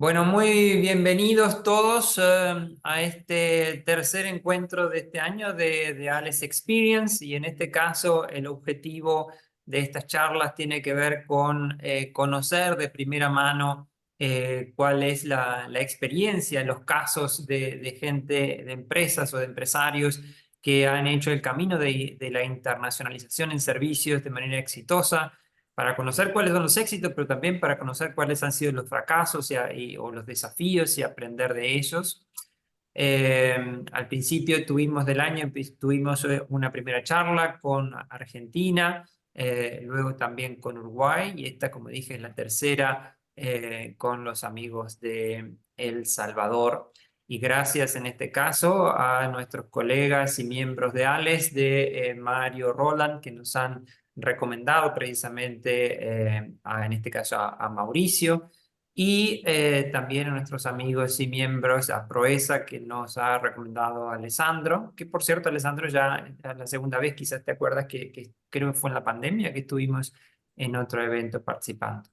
Bueno, muy bienvenidos todos a este tercer encuentro de este año de Alex Experience y en este caso el objetivo de estas charlas tiene que ver con conocer de primera mano cuál es la experiencia, los casos de gente, de empresas o de empresarios que han hecho el camino de la internacionalización en servicios de manera exitosa para conocer cuáles son los éxitos, pero también para conocer cuáles han sido los fracasos o los desafíos y aprender de ellos. Al principio del año tuvimos una primera charla con Argentina, luego también con Uruguay y esta, como dije, es la tercera con los amigos de El Salvador. Y gracias en este caso a nuestros colegas y miembros de ALES, de Mario Roland, que nos han recomendado precisamente, en este caso a Mauricio y también a nuestros amigos y miembros, a Proesa, que nos ha recomendado a Alessandro, que por cierto, Alessandro, ya es la segunda vez, quizás te acuerdas que creo que fue en la pandemia que estuvimos en otro evento participando.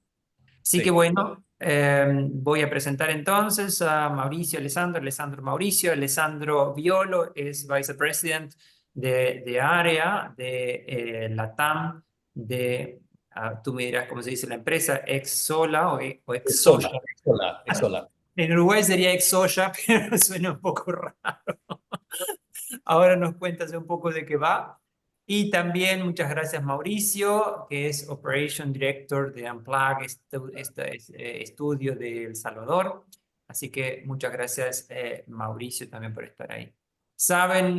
Así que Sí, bueno, voy a presentar entonces a Mauricio Alessandro, Alessandro Mauricio. Alessandro Violo es Vice President de área de LATAM, tú me dirás cómo se dice la empresa, Exola o Exola, Exoya. Exola, Exola. En Uruguay sería Exoya, pero suena un poco raro. Ahora nos cuentas un poco de qué va. Y también muchas gracias Mauricio, que es Operation Director de Unplug, este estudio de El Salvador. Así que muchas gracias Mauricio también por estar ahí. Saben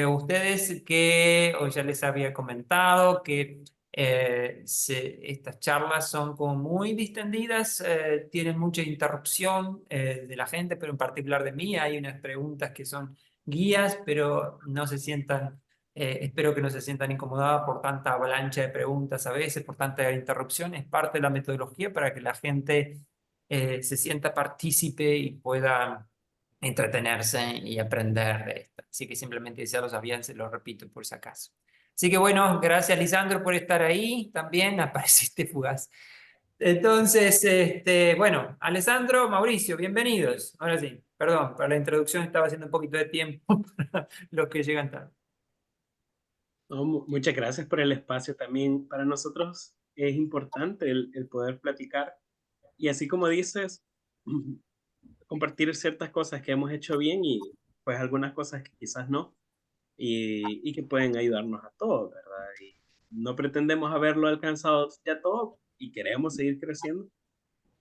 ustedes que, o ya les había comentado, que estas charlas son como muy distendidas, tienen mucha interrupción de la gente, pero en particular de mí. Hay unas preguntas que son guías, pero no se sientan, espero que no se sientan incomodados por tanta avalancha de preguntas a veces, por tanta interrupción. Es parte de la metodología para que la gente se sienta partícipe y pueda entretenerse y aprender de esto. Así que simplemente ya lo sabían, se lo repito por si acaso. Así que bueno, gracias Lisandro por estar ahí. También apareciste fugaz. Entonces, bueno, Alessandro, Mauricio, bienvenidos. Ahora sí, perdón, para la introducción estaba haciendo un poquito de tiempo para los que llegan tarde. No, muchas gracias por el espacio también. Para nosotros es importante el poder platicar y así como dices, compartir ciertas cosas que hemos hecho bien y pues algunas cosas que quizás no y que pueden ayudarnos a todos, ¿verdad? Y no pretendemos haberlo alcanzado ya todo y queremos seguir creciendo,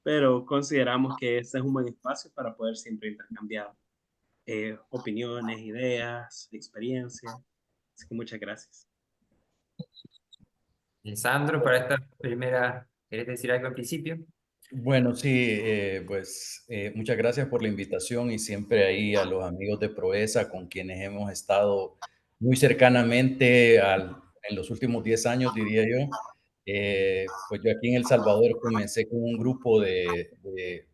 pero consideramos que este es un buen espacio para poder siempre intercambiar opiniones, ideas, experiencias. Así que muchas gracias. Alessandro, para esta primera, ¿querés decir algo al principio? Bueno, sí, muchas gracias por la invitación y siempre ahí a los amigos de Proesa con quienes hemos estado muy cercanamente en los últimos 10 años, diría yo. Pues yo aquí en El Salvador comencé con un grupo de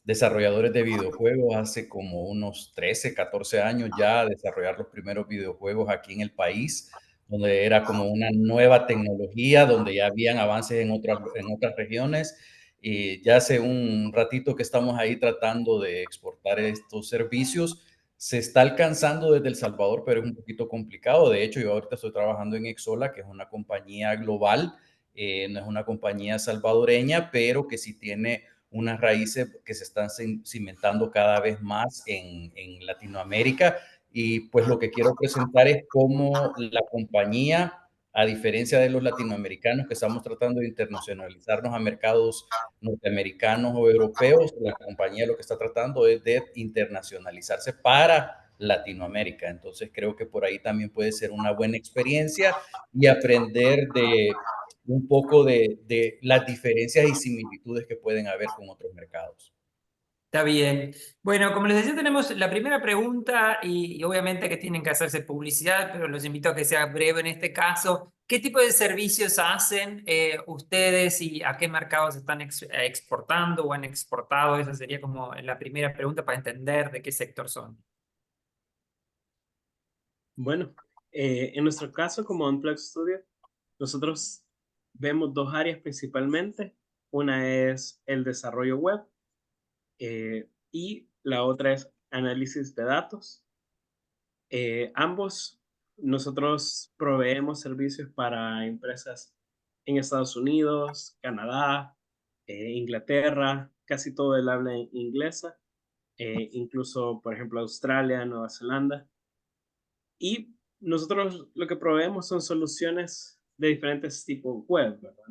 desarrolladores de videojuegos hace como unos 13, 14 años ya, desarrollar los primeros videojuegos aquí en el país, donde era como una nueva tecnología, donde ya habían avances en otras regiones. Y ya hace un ratito que estamos ahí tratando de exportar estos servicios. Se está alcanzando desde El Salvador, pero es un poquito complicado. De hecho, yo ahorita estoy trabajando en Exola, que es una compañía global, no es una compañía salvadoreña, pero que sí tiene unas raíces que se están cimentando cada vez más en Latinoamérica. Y pues lo que quiero presentar es cómo la compañía, a diferencia de los latinoamericanos que estamos tratando de internacionalizarnos a mercados norteamericanos o europeos, la compañía lo que está tratando es de internacionalizarse para Latinoamérica. Entonces creo que por ahí también puede ser una buena experiencia y aprender de un poco de las diferencias y similitudes que pueden haber con otros mercados. Está bien. Bueno, como les decía, tenemos la primera pregunta y obviamente que tienen que hacerse publicidad, pero los invito a que sea breve en este caso. ¿Qué tipo de servicios hacen ustedes y a qué mercados están exportando o han exportado? Esa sería como la primera pregunta para entender de qué sector son. Bueno, en nuestro caso como Unplug Studio, nosotros vemos dos áreas principalmente. Una es el desarrollo web y la otra es análisis de datos. Ambos, nosotros proveemos servicios para empresas en Estados Unidos, Canadá, Inglaterra, casi todo el habla inglesa, incluso, por ejemplo, Australia, Nueva Zelanda. Y nosotros lo que proveemos son soluciones de diferentes tipos web, ¿verdad?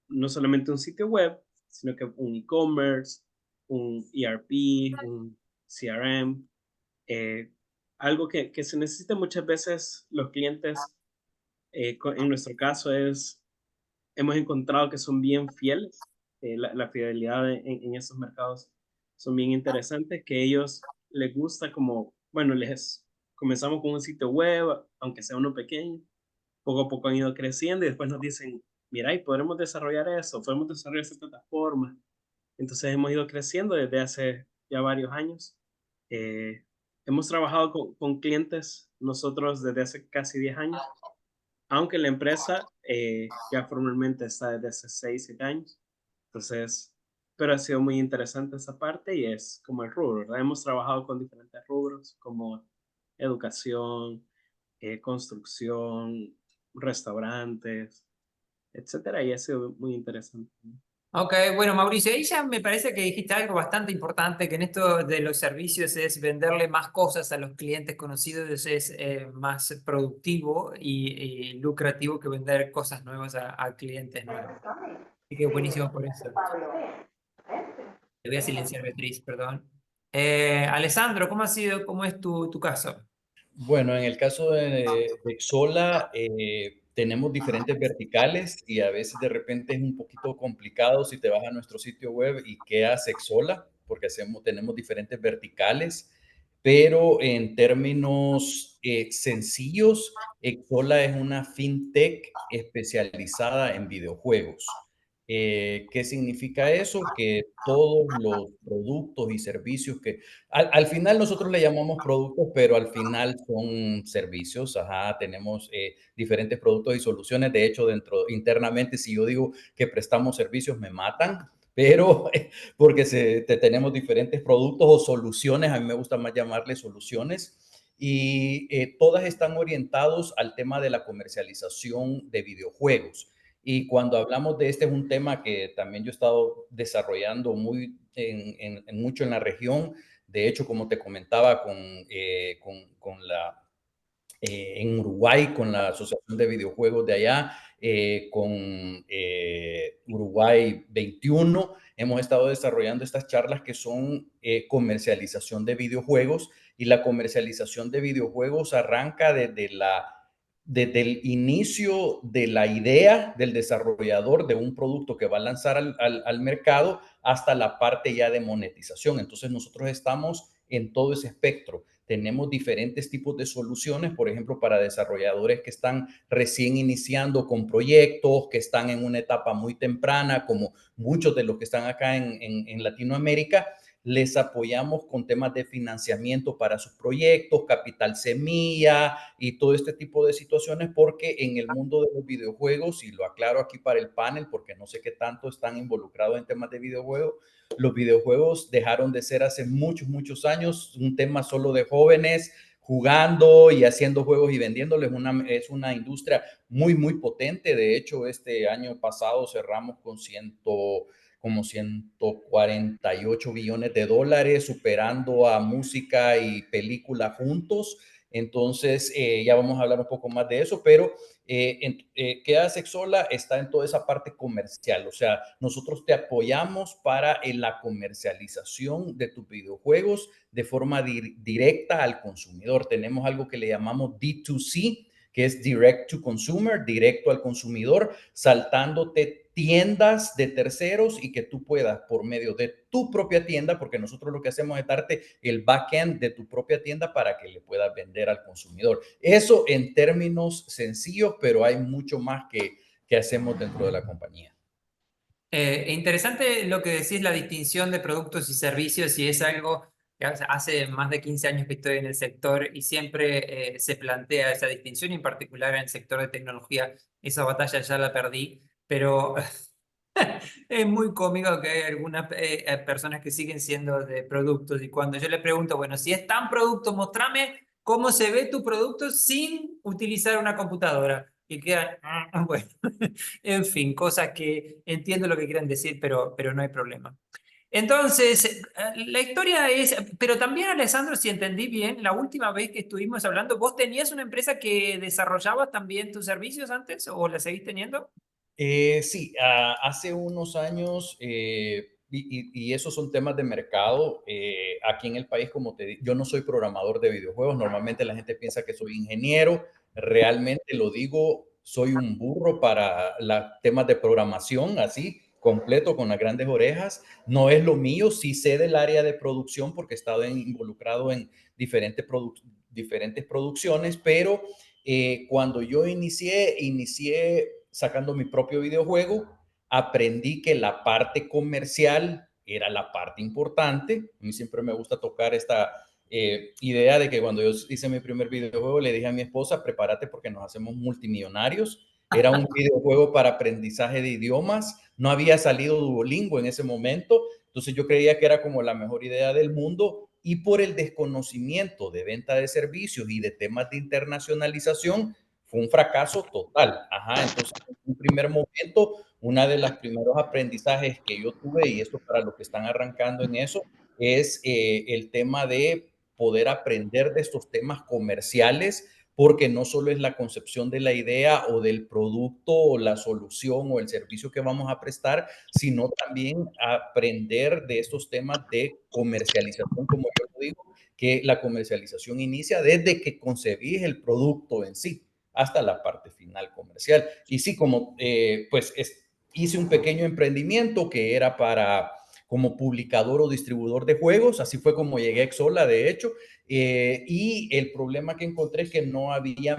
No solamente un sitio web, sino que un e-commerce, un ERP, un CRM, eh, algo que se necesita muchas veces los clientes, en nuestro caso hemos encontrado que son bien fieles, la fidelidad en esos mercados son bien interesantes, que ellos les gusta como, bueno, comenzamos con un sitio web, aunque sea uno pequeño, poco a poco han ido creciendo y después nos dicen, mira, y podremos desarrollar eso, podemos desarrollar esta plataforma. Entonces hemos ido creciendo desde hace ya varios años. Eh, Hemos trabajado con clientes nosotros desde hace casi 10 años, aunque la empresa ya formalmente está desde hace 6 7 años. Entonces, pero ha sido muy interesante esa parte y es como el rubro, ¿verdad? Hemos trabajado con diferentes rubros como educación, construcción, restaurantes, etcétera, y ha sido muy interesante. Ok, bueno, Mauricio, ahí ya me parece que dijiste algo bastante importante, que en esto de los servicios es venderle más cosas a los clientes conocidos, es más productivo y lucrativo que vender cosas nuevas a clientes nuevos. Así que buenísimo por eso. Te voy a silenciar, Beatriz, perdón. Alessandro, ¿cómo ha sido, cómo es tu caso? Bueno, en el caso de Xola, tenemos diferentes verticales y a veces de repente es un poquito complicado si te vas a nuestro sitio web y qué hace Xola, porque tenemos diferentes verticales, pero en términos sencillos, Xola es una fintech especializada en videojuegos. ¿Qué significa eso? Que todos los productos y servicios que al final nosotros le llamamos productos, pero al final son servicios. Ajá, tenemos diferentes productos y soluciones. De hecho, internamente, si yo digo que prestamos servicios, me matan, pero porque tenemos diferentes productos o soluciones. A mí me gusta más llamarle soluciones. Y todas están orientados al tema de la comercialización de videojuegos. Y cuando hablamos de este, es un tema que también yo he estado desarrollando mucho en la región. De hecho, como te comentaba, en Uruguay, con la Asociación de Videojuegos de allá, con Uruguay 21, hemos estado desarrollando estas charlas que son comercialización de videojuegos, y la comercialización de videojuegos arranca desde el inicio de la idea del desarrollador de un producto que va a lanzar al mercado hasta la parte ya de monetización. Entonces nosotros estamos en todo ese espectro. Tenemos diferentes tipos de soluciones, por ejemplo, para desarrolladores que están recién iniciando con proyectos, que están en una etapa muy temprana, como muchos de los que están acá en Latinoamérica. Les apoyamos con temas de financiamiento para sus proyectos, capital semilla y todo este tipo de situaciones, porque en el mundo de los videojuegos, y lo aclaro aquí para el panel, porque no sé qué tanto están involucrados en temas de videojuegos, los videojuegos dejaron de ser hace muchos, muchos años un tema solo de jóvenes jugando y haciendo juegos y vendiéndoles. Es una industria muy, muy potente. De hecho, este año pasado cerramos con como 148 billones de dólares, superando a música y película juntos. Entonces, ya vamos a hablar un poco más de eso, pero ¿qué hace Xola? Está en toda esa parte comercial. O sea, nosotros te apoyamos para la comercialización de tus videojuegos de forma directa al consumidor. Tenemos algo que le llamamos D2C, que es Direct to Consumer, directo al consumidor, saltándote tiendas de terceros y que tú puedas por medio de tu propia tienda, porque nosotros lo que hacemos es darte el backend de tu propia tienda para que le puedas vender al consumidor. Eso en términos sencillos, pero hay mucho más que hacemos dentro de la compañía. Interesante lo que decís, la distinción de productos y servicios, y es algo que hace más de 15 años que estoy en el sector y siempre se plantea esa distinción, y en particular en el sector de tecnología. Esa batalla ya la perdí, pero Es muy cómico que hay algunas personas que siguen siendo de productos y cuando yo le pregunto, bueno, si es tan producto, mostrame cómo se ve tu producto sin utilizar una computadora. Y quedan, bueno, en fin, cosas que entiendo lo que quieren decir, pero no hay problema. Entonces, la historia es, pero también Alessandro, si entendí bien, la última vez que estuvimos hablando, ¿vos tenías una empresa que desarrollaba también tus servicios antes o la seguís teniendo? Sí, hace unos años, y esos son temas de mercado, aquí en el país, como te digo, yo no soy programador de videojuegos, normalmente la gente piensa que soy ingeniero, realmente lo digo, soy un burro para los temas de programación, así, completo, con las grandes orejas, no es lo mío, sí sé del área de producción porque he estado involucrado en diferentes producciones, pero cuando yo inicié sacando mi propio videojuego, aprendí que la parte comercial era la parte importante. A mí siempre me gusta tocar esta idea de que cuando yo hice mi primer videojuego, le dije a mi esposa, prepárate porque nos hacemos multimillonarios. Era un videojuego para aprendizaje de idiomas. No había salido Duolingo en ese momento. Entonces yo creía que era como la mejor idea del mundo y por el desconocimiento de venta de servicios y de temas de internacionalización, fue un fracaso total. Ajá, entonces en un primer momento, una de los primeros aprendizajes que yo tuve, y esto para los que están arrancando en eso, es el tema de poder aprender de estos temas comerciales, porque no solo es la concepción de la idea o del producto o la solución o el servicio que vamos a prestar, sino también aprender de estos temas de comercialización, como yo lo digo, que la comercialización inicia desde que concebís el producto en sí hasta la parte final comercial. Y sí, como hice un pequeño emprendimiento que era para como publicador o distribuidor de juegos, así fue como llegué a Exola, de hecho, y el problema que encontré es que no había,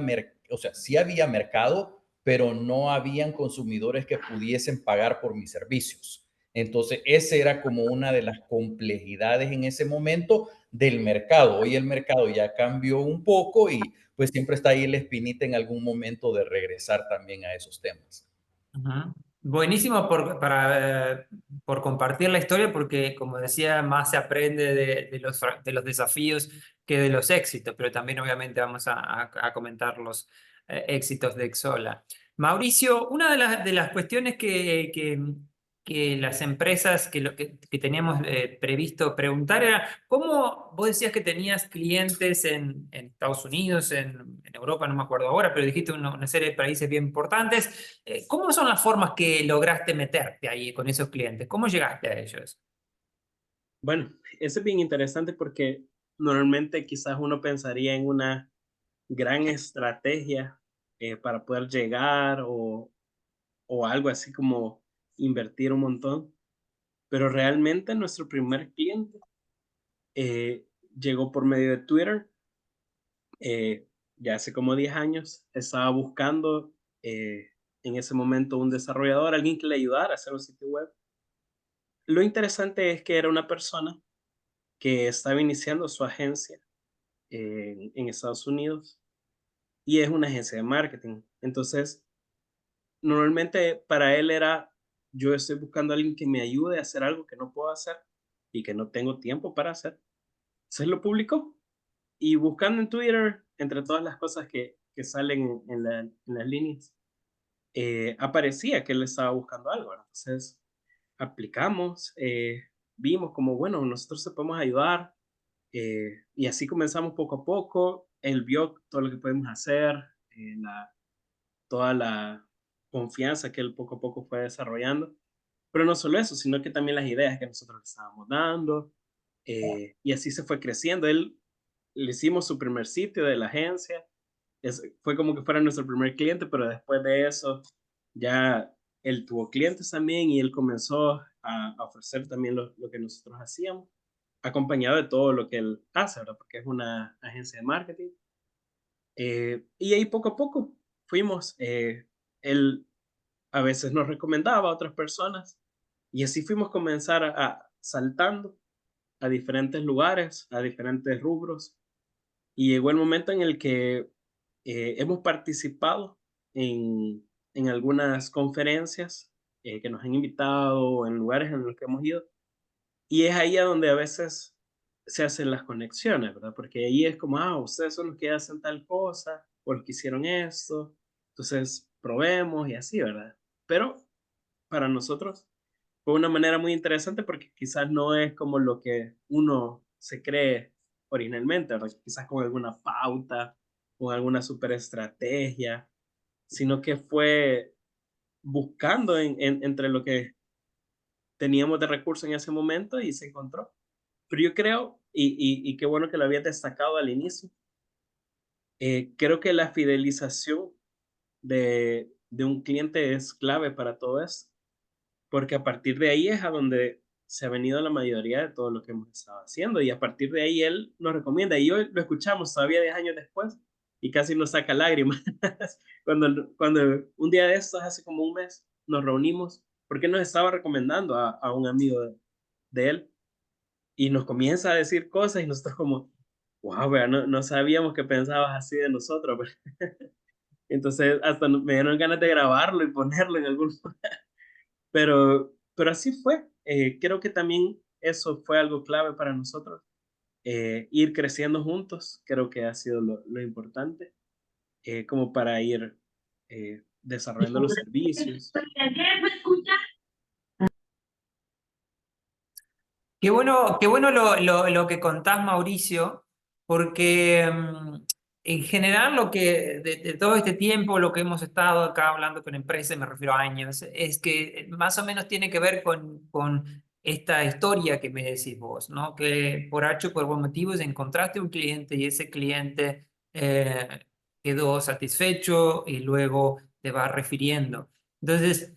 o sea, sí había mercado, pero no habían consumidores que pudiesen pagar por mis servicios. Entonces, esa era como una de las complejidades en ese momento del mercado. Hoy el mercado ya cambió un poco y pues siempre está ahí la espinita en algún momento de regresar también a esos temas. Ujú. Buenísimo por compartir la historia, porque como decía, más se aprende de los desafíos que de los éxitos, pero también obviamente vamos a comentar los éxitos de Exola. Mauricio, una de las cuestiones que las empresas que teníamos previsto preguntar era, ¿cómo vos decías que tenías clientes en Estados Unidos, en Europa, no me acuerdo ahora, pero dijiste una serie de países bien importantes? ¿Cómo son las formas que lograste meterte ahí con esos clientes? ¿Cómo llegaste a ellos? Bueno, eso es bien interesante porque normalmente quizás uno pensaría en una gran estrategia para poder llegar o algo así como invertir un montón, pero realmente nuestro primer cliente eh, llegó por medio de Twitter. Ya hace como 10 años estaba buscando en ese momento un desarrollador, alguien que le ayudara a hacer un sitio web. Lo interesante es que era una persona que estaba iniciando su agencia en Estados Unidos y es una agencia de marketing. Entonces, normalmente para él era, yo estoy buscando a alguien que me ayude a hacer algo que no puedo hacer y que no tengo tiempo para hacer. Entonces lo publicó y buscando en Twitter, entre todas las cosas que salen en las líneas, aparecía que él estaba buscando algo, ¿verdad? Entonces aplicamos, vimos como, bueno, nosotros te podemos ayudar, y así comenzamos poco a poco. Él vio todo lo que podemos hacer, toda la confianza que él poco a poco fue desarrollando. Pero no solo eso, sino que también las ideas que nosotros le estábamos dando, y así se fue creciendo. Él le hicimos su primer sitio de la agencia, fue como que fuera nuestro primer cliente, pero después de eso ya él tuvo clientes también y él comenzó a ofrecer también lo que nosotros hacíamos, acompañado de todo lo que él hace, ¿verdad? Porque es una agencia de marketing. Y ahí poco a poco fuimos, él a veces nos recomendaba a otras personas y así fuimos comenzar saltando a diferentes lugares, a diferentes rubros. Y llegó el momento en el que hemos participado en algunas conferencias que nos han invitado, o en lugares en los que hemos ido. Y es ahí a donde a veces se hacen las conexiones, ¿verdad? Porque ahí es como, ustedes son los que hacen tal cosa, o los que hicieron esto, entonces probemos y así, ¿verdad? Pero para nosotros fue una manera muy interesante porque quizás no es como lo que uno se cree originalmente, ¿verdad? Quizás con alguna pauta, con alguna super estrategia, sino que fue buscando entre lo que teníamos de recursos en ese momento y se encontró. Pero yo creo, y qué bueno que lo había destacado al inicio, creo que la fidelización de un cliente es clave para todo esto, porque a partir de ahí es a donde se ha venido la mayoría de todo lo que hemos estado haciendo, y a partir de ahí él nos recomienda, y hoy lo escuchamos todavía 10 años después, y casi nos saca lágrimas, cuando un día de estos, hace como un mes, nos reunimos, porque nos estaba recomendando a un amigo de él, y nos comienza a decir cosas y nosotros como, wow, vea, no sabíamos que pensabas así de nosotros. Entonces hasta me dieron ganas de grabarlo y ponerlo en algún lugar. Pero así fue. Creo que también eso fue algo clave para nosotros. Ir creciendo juntos, creo que ha sido lo importante, como para ir desarrollando los servicios. Qué bueno lo que contás, Mauricio, porque en general lo que de todo este tiempo, lo que hemos estado acá hablando con empresas, me refiero a años, es que más o menos tiene que ver con esta historia que me decís vos, ¿no? Que por H o por buen motivos encontraste un cliente y ese cliente quedó satisfecho y luego te va refiriendo. Entonces,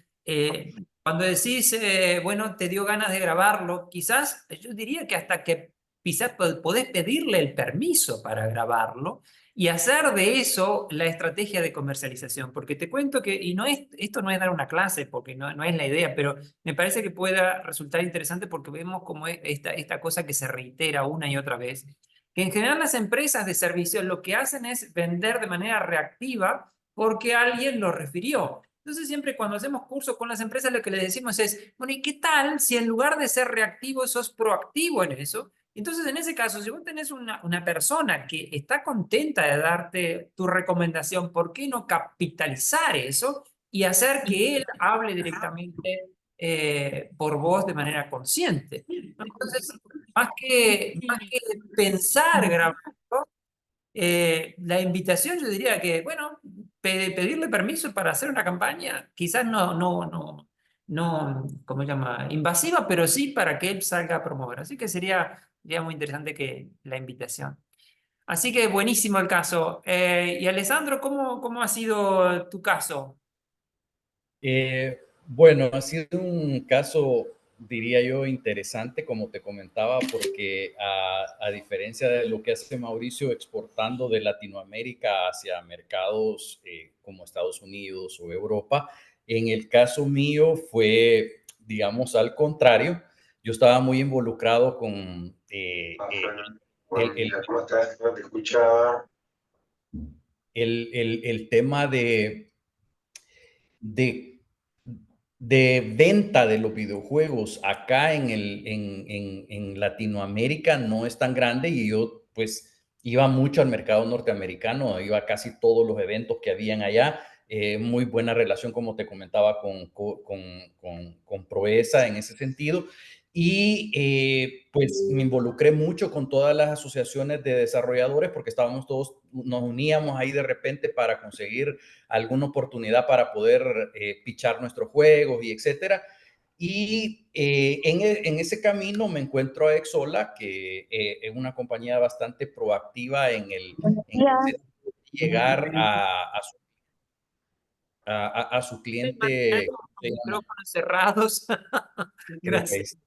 cuando decís, bueno, te dio ganas de grabarlo, quizás yo diría que hasta que quizás podés pedirle el permiso para grabarlo y hacer de eso la estrategia de comercialización. Porque te cuento que, y no es, esto no es dar una clase, porque no es la idea, pero me parece que pueda resultar interesante porque vemos como esta cosa que se reitera una y otra vez. Que en general las empresas de servicios lo que hacen es vender de manera reactiva porque alguien lo refirió. Entonces, siempre cuando hacemos cursos con las empresas, lo que les decimos es, bueno, ¿y qué tal si en lugar de ser reactivo, sos proactivo en eso? Entonces, en ese caso, si vos tenés una persona que está contenta de darte tu recomendación, ¿por qué no capitalizar eso y hacer que él hable directamente por vos de manera consciente? Entonces, más que pensar grabarlo, la invitación yo diría que, bueno, pedirle permiso para hacer una campaña, quizás no, ¿cómo se llama? Invasiva, pero sí para que él salga a promover. Así que sería muy interesante que la invitación. Así que buenísimo el caso. Y Alessandro, ¿cómo ha sido tu caso? Bueno, ha sido un caso, diría yo, interesante, como te comentaba, porque a diferencia de lo que hace Mauricio exportando de Latinoamérica hacia mercados como Estados Unidos o Europa, en el caso mío fue, digamos, al contrario. Yo estaba muy involucrado con el, el, el tema de, de venta de los videojuegos acá en Latinoamérica no es tan grande, y yo pues iba mucho al mercado norteamericano, iba a casi todos los eventos que habían allá. Muy buena relación, como te comentaba, con Proesa en ese sentido. Y pues me involucré mucho con todas las asociaciones de desarrolladores, porque estábamos todos, nos uníamos ahí de repente para conseguir alguna oportunidad para poder pichar nuestros juegos y etcétera. Y en ese camino me encuentro a Exola, que es una compañía bastante proactiva en llegar a su cliente. Micrófonos cerrados. Gracias.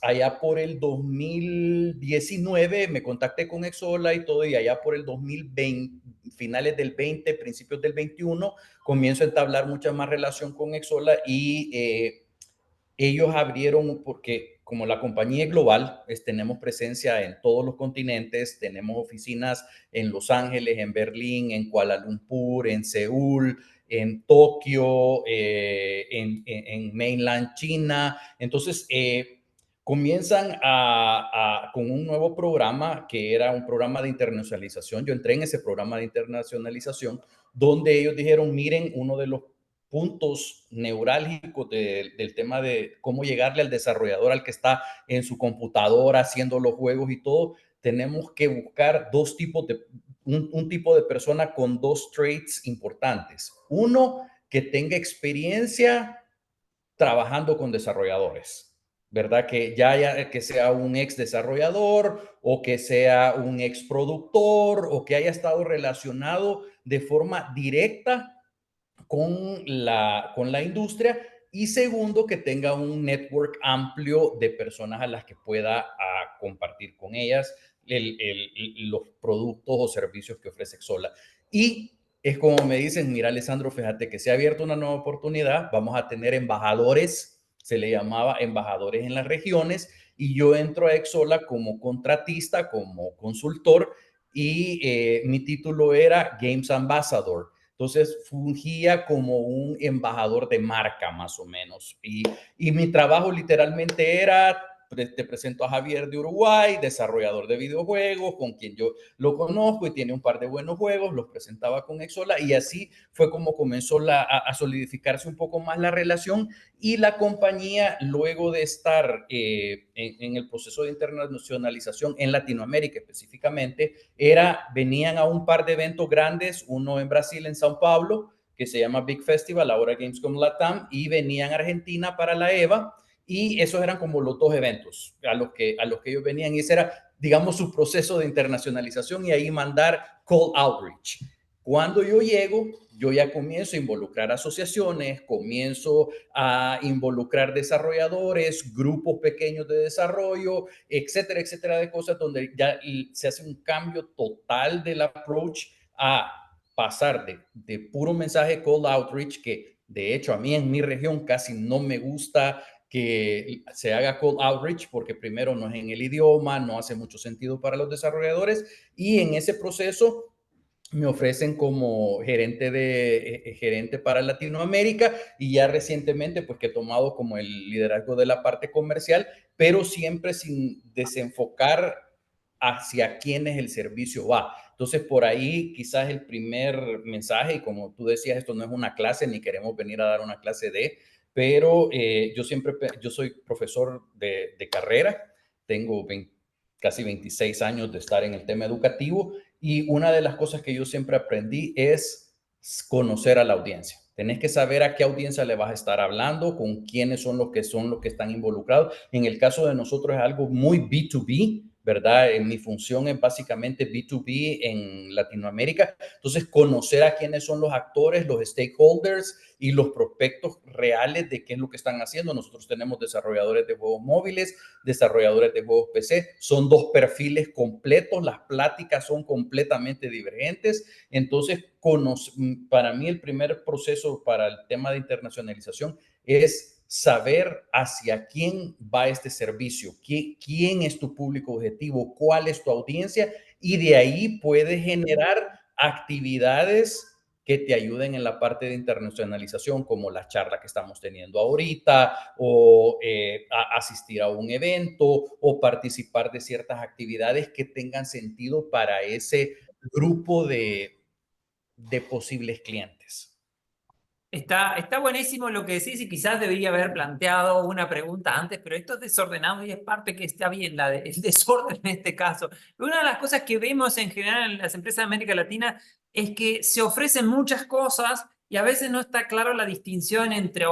Allá por el 2019 me contacté con Exola y todo, y allá por el 2020, finales del 20, principios del 21, comienzo a entablar mucha más relación con Exola, y ellos abrieron, porque como la compañía es global, tenemos presencia en todos los continentes, tenemos oficinas en Los Ángeles, en Berlín, en Kuala Lumpur, en Seúl, en Tokio, en mainland China. Entonces, comienzan con un nuevo programa que era un programa de internacionalización. Yo entré en ese programa de internacionalización donde ellos dijeron, miren, uno de los puntos neurálgicos del tema de cómo llegarle al desarrollador, al que está en su computadora haciendo los juegos y todo, tenemos que buscar un tipo de persona con dos traits importantes. Uno, que tenga experiencia trabajando con desarrolladores, ¿verdad? Que sea un ex desarrollador o que sea un ex productor o que haya estado relacionado de forma directa con la industria. Y segundo, que tenga un network amplio de personas a las que pueda compartir con ellas los productos o servicios que ofrece Xsolla. Y es como me dicen, mira, Alessandro, fíjate que se ha abierto una nueva oportunidad, vamos a tener embajadores, se le llamaba embajadores en las regiones, y yo entro a Xsolla como contratista, como consultor, y mi título era Games Ambassador. Entonces fungía como un embajador de marca más o menos. Y mi trabajo literalmente era, te presento a Javier de Uruguay, desarrollador de videojuegos, con quien yo lo conozco y tiene un par de buenos juegos, los presentaba con Xsolla y así fue como comenzó a solidificarse un poco más la relación y la compañía, luego de estar en el proceso de internacionalización en Latinoamérica específicamente, venían a un par de eventos grandes, uno en Brasil, en Sao Paulo, que se llama Big Festival, ahora Gamescom Latam, y venían a Argentina para la EVA, y esos eran como los dos eventos a los que ellos venían, y ese era, digamos, su proceso de internacionalización, y ahí mandar call outreach. Cuando yo llego, yo ya comienzo a involucrar asociaciones, comienzo a involucrar desarrolladores, grupos pequeños de desarrollo, etcétera, etcétera, de cosas donde ya se hace un cambio total del approach a pasar de puro mensaje call outreach, que de hecho a mí en mi región casi no me gusta que se haga call outreach porque primero no es en el idioma, no hace mucho sentido para los desarrolladores y en ese proceso me ofrecen como gerente para Latinoamérica y ya recientemente pues que he tomado como el liderazgo de la parte comercial, pero siempre sin desenfocar hacia quiénes el servicio va. Entonces por ahí quizás el primer mensaje, y como tú decías, esto no es una clase ni queremos venir a dar una clase pero yo soy profesor de carrera, tengo casi 26 años de estar en el tema educativo y una de las cosas que yo siempre aprendí es conocer a la audiencia. Tenés que saber a qué audiencia le vas a estar hablando, con quiénes son los que están involucrados. En el caso de nosotros es algo muy B2B, ¿verdad? Mi función es básicamente B2B en Latinoamérica. Entonces, conocer a quiénes son los actores, los stakeholders y los prospectos reales de qué es lo que están haciendo. Nosotros tenemos desarrolladores de juegos móviles, desarrolladores de juegos PC. Son dos perfiles completos, las pláticas son completamente divergentes. Entonces, para mí el primer proceso para el tema de internacionalización es saber hacia quién va este servicio, quién es tu público objetivo, cuál es tu audiencia y de ahí puedes generar actividades que te ayuden en la parte de internacionalización, como la charla que estamos teniendo ahorita, o asistir a un evento, o participar de ciertas actividades que tengan sentido para ese grupo de posibles clientes. Está buenísimo lo que decís y quizás debería haber planteado una pregunta antes, pero esto es desordenado y es parte que está bien, el desorden en este caso. Una de las cosas que vemos en general en las empresas de América Latina es que se ofrecen muchas cosas y a veces no está claro la distinción entre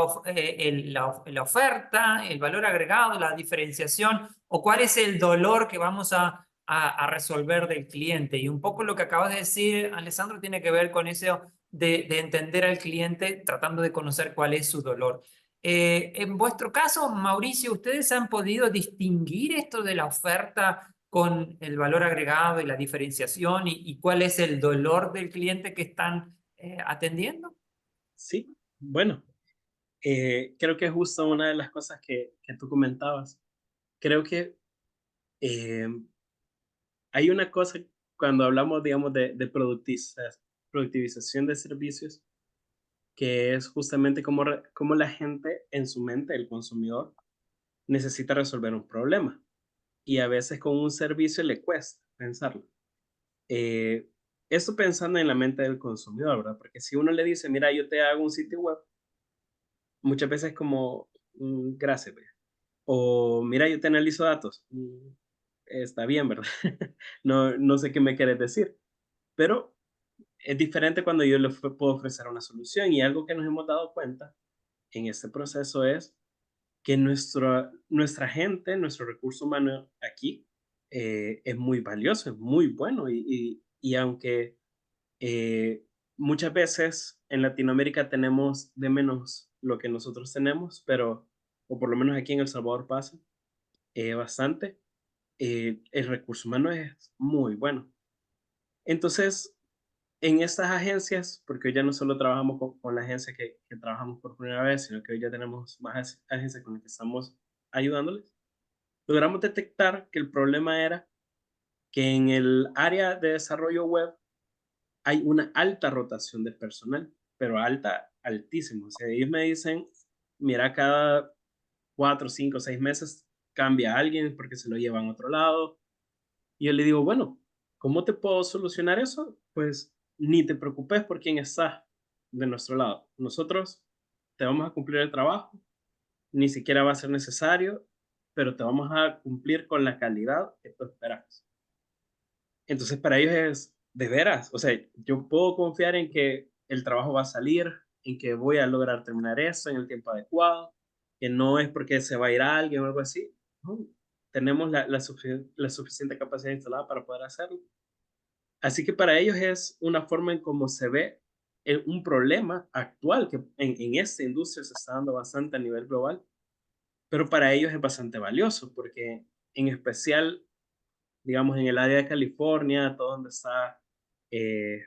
la oferta, el valor agregado, la diferenciación o cuál es el dolor que vamos a resolver del cliente. Y un poco lo que acabas de decir, Alessandro, tiene que ver con eso de entender al cliente tratando de conocer cuál es su dolor. En vuestro caso, Mauricio, ¿ustedes han podido distinguir esto de la oferta con el valor agregado y la diferenciación y cuál es el dolor del cliente que están atendiendo? Sí, bueno, creo que es justo una de las cosas que tú comentabas. creo que eh, hay una cosa cuando hablamos, digamos, de productivización de servicios, que es justamente cómo la gente en su mente, el consumidor, necesita resolver un problema. Y a veces con un servicio le cuesta pensarlo. Eh, Esto pensando en la mente del consumidor, ¿verdad? Porque si uno le dice, mira, yo te hago un sitio web, muchas veces como, gracias, ve". O mira, yo te analizo datos. Está bien, ¿verdad? No sé qué me quieres decir, pero es diferente cuando yo le puedo ofrecer una solución, y algo que nos hemos dado cuenta en este proceso es que nuestra gente, nuestro recurso humano aquí, es muy valioso, es muy bueno, y aunque muchas veces en Latinoamérica tenemos de menos lo que nosotros tenemos, pero, o por lo menos aquí en El Salvador pasa bastante, el recurso humano es muy bueno. Entonces, en estas agencias, porque hoy ya no solo trabajamos con la agencia que trabajamos por primera vez, sino que hoy ya tenemos más agencias con las que estamos ayudándoles, logramos detectar que el problema era que en el área de desarrollo web hay una alta rotación de personal, pero alta, altísimo. O sea, ellos me dicen, mira, cada 4, 5, 6 meses cambia alguien porque se lo llevan a otro lado. Y yo le digo, bueno, ¿cómo te puedo solucionar eso? Pues ni te preocupes por quién está de nuestro lado. Nosotros te vamos a cumplir el trabajo, ni siquiera va a ser necesario, pero te vamos a cumplir con la calidad que tú esperas. Entonces, para ellos es de veras, o sea, yo puedo confiar en que el trabajo va a salir, en que voy a lograr terminar eso en el tiempo adecuado, que no es porque se va a ir alguien o algo así. No, tenemos la suficiente capacidad instalada para poder hacerlo. Así que para ellos es una forma en cómo se ve un problema actual que en esta industria se está dando bastante a nivel global, pero para ellos es bastante valioso porque en especial, digamos, en el área de California, todo donde está eh,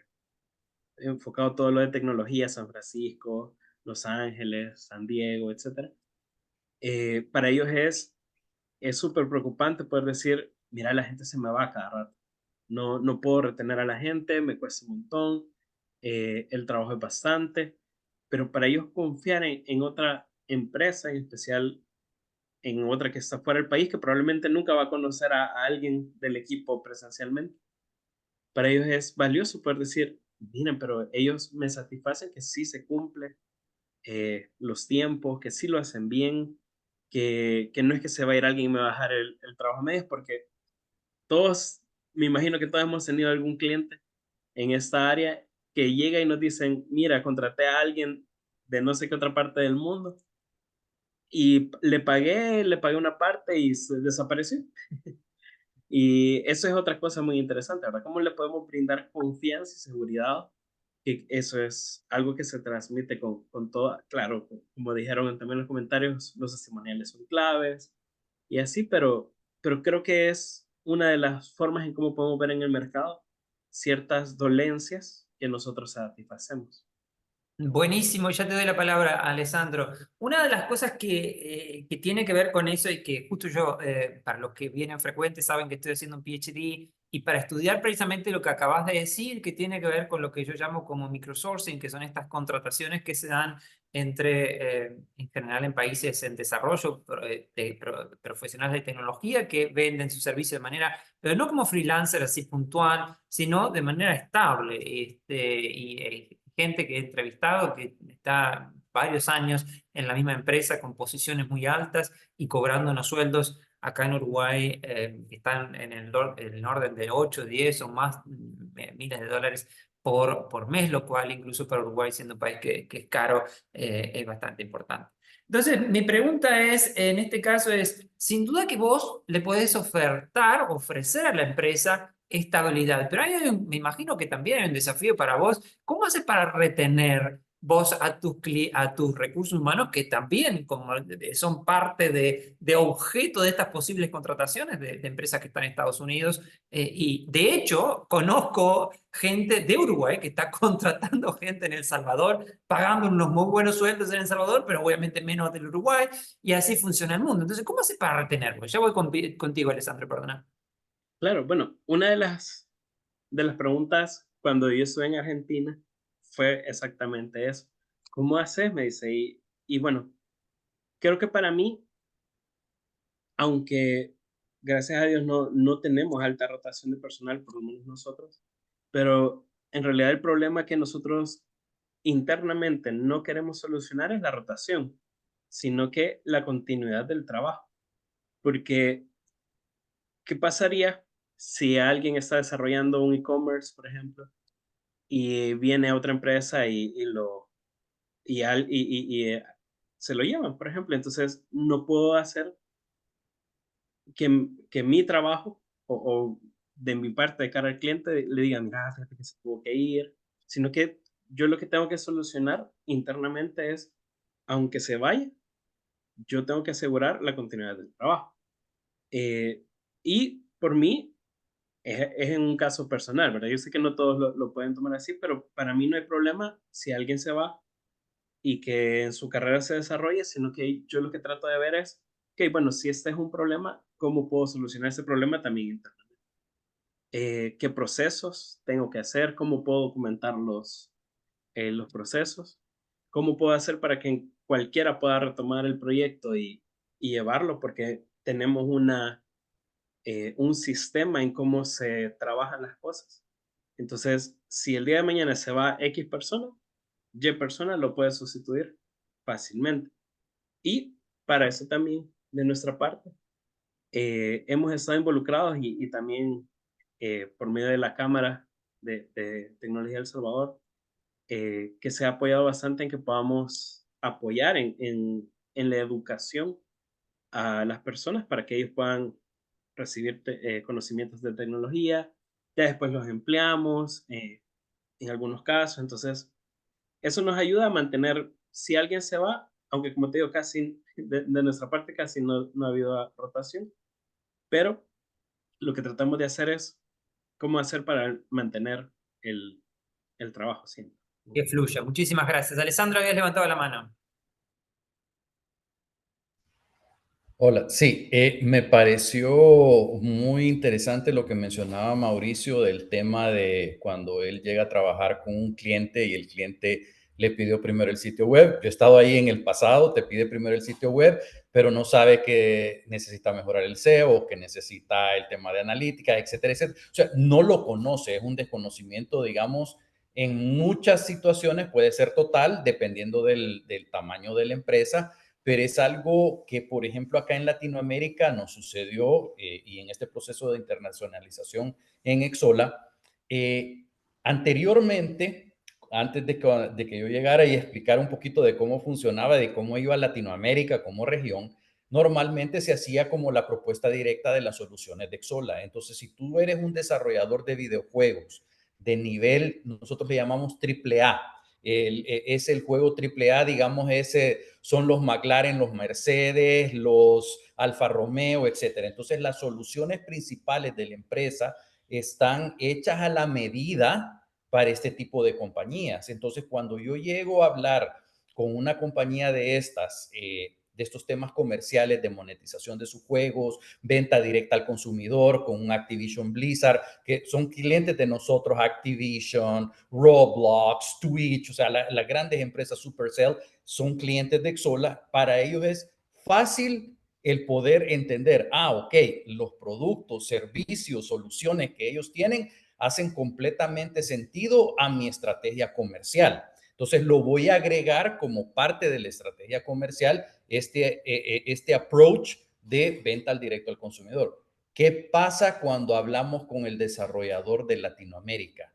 enfocado todo lo de tecnología, San Francisco, Los Ángeles, San Diego, etcétera, para ellos es súper preocupante poder decir, mira, la gente se me va a cada rato. No puedo retener a la gente, me cuesta un montón, el trabajo es bastante, pero para ellos confiar en otra empresa, en especial en otra que está fuera del país, que probablemente nunca va a conocer a alguien del equipo presencialmente, para ellos es valioso poder decir, miren, pero ellos me satisfacen que sí se cumple los tiempos, que sí lo hacen bien, que no es que se va a ir alguien y me va a dejar el trabajo a medias, porque todos, me imagino que todos hemos tenido algún cliente en esta área que llega y nos dicen, mira, contraté a alguien de no sé qué otra parte del mundo y le pagué una parte y se desapareció. Y eso es otra cosa muy interesante, ¿verdad? ¿Cómo le podemos brindar confianza y seguridad? Que eso es algo que se transmite con toda, claro, como dijeron también en los comentarios, los testimoniales son claves y así, pero creo que es una de las formas en cómo podemos ver en el mercado ciertas dolencias que nosotros satisfacemos. Buenísimo, ya te doy la palabra, Alessandro. Una de las cosas que tiene que ver con eso y que justo yo, para los que vienen frecuentes, saben que estoy haciendo un PhD y para estudiar precisamente lo que acabas de decir, que tiene que ver con lo que yo llamo como microsourcing, que son estas contrataciones que se dan entre, en general en países en desarrollo, profesionales de tecnología que venden su servicio de manera, pero no como freelancer así puntual, sino de manera estable. Gente que he entrevistado que está varios años en la misma empresa con posiciones muy altas y cobrando unos sueldos acá en Uruguay que están en el orden de 8, 10 o más miles de dólares por mes, lo cual incluso para Uruguay, siendo un país que es caro, es bastante importante. Entonces, mi pregunta es, en este caso es, sin duda que vos le podés ofrecer a la empresa estabilidad, pero me imagino que también hay un desafío para vos. ¿Cómo haces para retener vos a tus recursos humanos, que también como son parte de objeto de estas posibles contrataciones de empresas que están en Estados Unidos. Y de hecho, conozco gente de Uruguay que está contratando gente en El Salvador, pagando unos muy buenos sueldos en El Salvador, pero obviamente menos del Uruguay, y así funciona el mundo. Entonces, ¿cómo hace para retenerlo? Ya voy contigo, Alessandro, perdona. Claro, bueno, una de las preguntas cuando yo estuve en Argentina fue exactamente eso. ¿Cómo haces? Me dice. Y bueno, creo que para mí, aunque gracias a Dios no tenemos alta rotación de personal, por lo menos nosotros, pero en realidad el problema que nosotros internamente no queremos solucionar es la rotación, sino que la continuidad del trabajo. Porque, ¿qué pasaría si alguien está desarrollando un e-commerce, por ejemplo, y viene a otra empresa se lo llevan, por ejemplo? Entonces, no puedo hacer que mi trabajo o de mi parte de cara al cliente le digan, mira, fíjate que se tuvo que ir, sino que yo lo que tengo que solucionar internamente es, aunque se vaya, yo tengo que asegurar la continuidad del trabajo. Y por mí, es en un caso personal, ¿verdad? Yo sé que no todos lo pueden tomar así, pero para mí no hay problema si alguien se va y que en su carrera se desarrolle, sino que yo lo que trato de ver es, ok, bueno, si este es un problema, ¿cómo puedo solucionar ese problema también internamente? ¿Qué procesos tengo que hacer? ¿Cómo puedo documentar los procesos? ¿Cómo puedo hacer para que cualquiera pueda retomar el proyecto y llevarlo? Porque tenemos un sistema en cómo se trabajan las cosas. Entonces, si el día de mañana se va X persona, Y persona lo puede sustituir fácilmente. Y para eso también, de nuestra parte, hemos estado involucrados y también por medio de la Cámara de Tecnología de El Salvador, que se ha apoyado bastante en que podamos apoyar en la educación a las personas para que ellos puedan recibir conocimientos de tecnología. Ya después los empleamos en algunos casos. Entonces, eso nos ayuda a mantener, si alguien se va, aunque como te digo, casi de nuestra parte casi no ha habido rotación, pero lo que tratamos de hacer es cómo hacer para mantener el, el trabajo siempre. Que fluya. Muchísimas gracias. Alessandro, habías levantado la mano. Hola, sí, me pareció muy interesante lo que mencionaba Mauricio del tema de cuando él llega a trabajar con un cliente y el cliente le pidió primero el sitio web. Yo he estado ahí en el pasado, te pide primero el sitio web, pero no sabe que necesita mejorar el SEO, que necesita el tema de analítica, etcétera, etcétera. O sea, no lo conoce, es un desconocimiento, digamos, en muchas situaciones puede ser total, dependiendo del tamaño de la empresa, pero es algo que, por ejemplo, acá en Latinoamérica nos sucedió y en este proceso de internacionalización en Exola. eh, Anteriormente, antes de que yo llegara y explicara un poquito de cómo funcionaba, de cómo iba Latinoamérica como región, normalmente se hacía como la propuesta directa de las soluciones de Exola. Entonces, si tú eres un desarrollador de videojuegos de nivel, nosotros le llamamos triple A, es el juego triple A, digamos, son los McLaren, los Mercedes, los Alfa Romeo, etcétera. Entonces, las soluciones principales de la empresa están hechas a la medida para este tipo de compañías. Entonces, cuando yo llego a hablar con una compañía de de estos temas comerciales de monetización de sus juegos, venta directa al consumidor con un Activision Blizzard, que son clientes de nosotros, Activision, Roblox, Twitch, o sea, las grandes empresas Supercell son clientes de Exola. Para ellos es fácil el poder entender, ok, los productos, servicios, soluciones que ellos tienen hacen completamente sentido a mi estrategia comercial. Entonces lo voy a agregar como parte de la estrategia comercial, este approach de venta al directo al consumidor. ¿Qué pasa cuando hablamos con el desarrollador de Latinoamérica?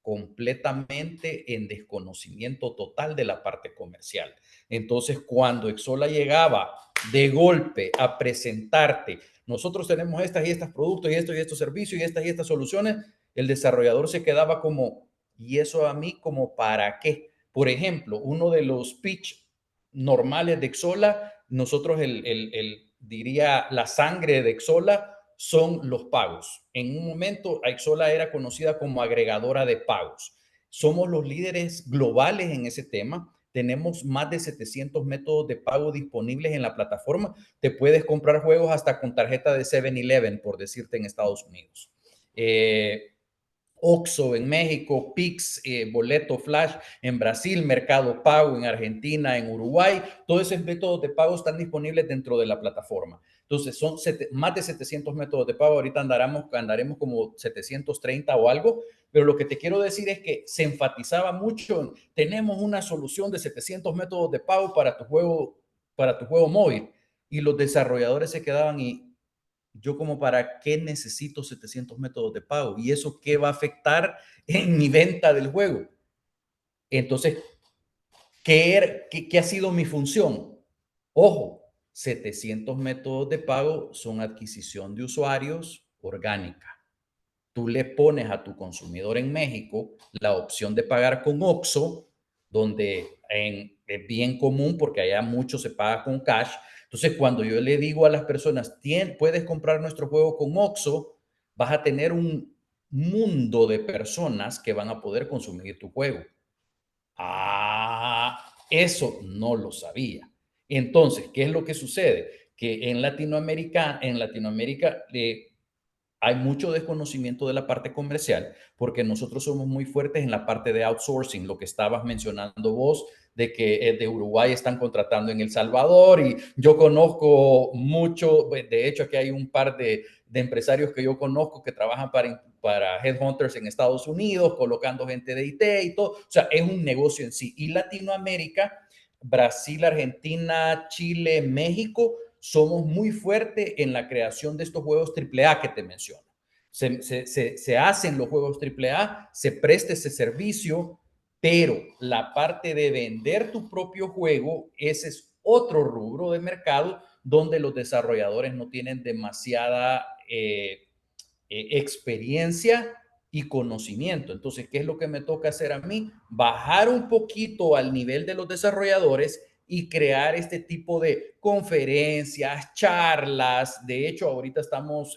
Completamente en desconocimiento total de la parte comercial. Entonces, cuando Exola llegaba de golpe a presentarte, nosotros tenemos estas y estos productos y estos servicios y estas soluciones, el desarrollador se quedaba como, ¿y eso a mí como para qué? Por ejemplo, uno de los pitch normales de Xsolla, nosotros diría la sangre de Xsolla son los pagos. En un momento, Xsolla era conocida como agregadora de pagos. Somos los líderes globales en ese tema. Tenemos más de 700 métodos de pago disponibles en la plataforma. Te puedes comprar juegos hasta con tarjeta de 7-Eleven, por decirte, en Estados Unidos. Oxxo en México, Pix, Boleto Flash en Brasil, Mercado Pago en Argentina, en Uruguay. Todos esos métodos de pago están disponibles dentro de la plataforma. Entonces, son más de 700 métodos de pago. Ahorita andaremos como 730 o algo. Pero lo que te quiero decir es que se enfatizaba mucho en, tenemos una solución de 700 métodos de pago para tu juego móvil. Y los desarrolladores se quedaban y, yo como para qué necesito 700 métodos de pago y eso qué va a afectar en mi venta del juego. Entonces, ¿qué ha sido mi función? Ojo, 700 métodos de pago son adquisición de usuarios orgánica. Tú le pones a tu consumidor en México la opción de pagar con Oxxo, donde es bien común porque allá mucho se paga con cash. Entonces, cuando yo le digo a las personas, puedes comprar nuestro juego con Oxxo, vas a tener un mundo de personas que van a poder consumir tu juego. Eso no lo sabía. Entonces, ¿qué es lo que sucede? Que en Latinoamérica hay mucho desconocimiento de la parte comercial porque nosotros somos muy fuertes en la parte de outsourcing, lo que estabas mencionando vos, de que de Uruguay están contratando en El Salvador y yo conozco mucho, de hecho aquí hay un par de empresarios que yo conozco que trabajan para headhunters en Estados Unidos, colocando gente de IT y todo, o sea, es un negocio en sí. Y Latinoamérica, Brasil, Argentina, Chile, México, somos muy fuertes en la creación de estos juegos AAA que te menciono. Se hacen los juegos AAA, se presta ese servicio, pero la parte de vender tu propio juego, ese es otro rubro de mercado donde los desarrolladores no tienen demasiada experiencia y conocimiento. Entonces, ¿qué es lo que me toca hacer a mí? Bajar un poquito al nivel de los desarrolladores y crear este tipo de conferencias, charlas. De hecho, ahorita estamos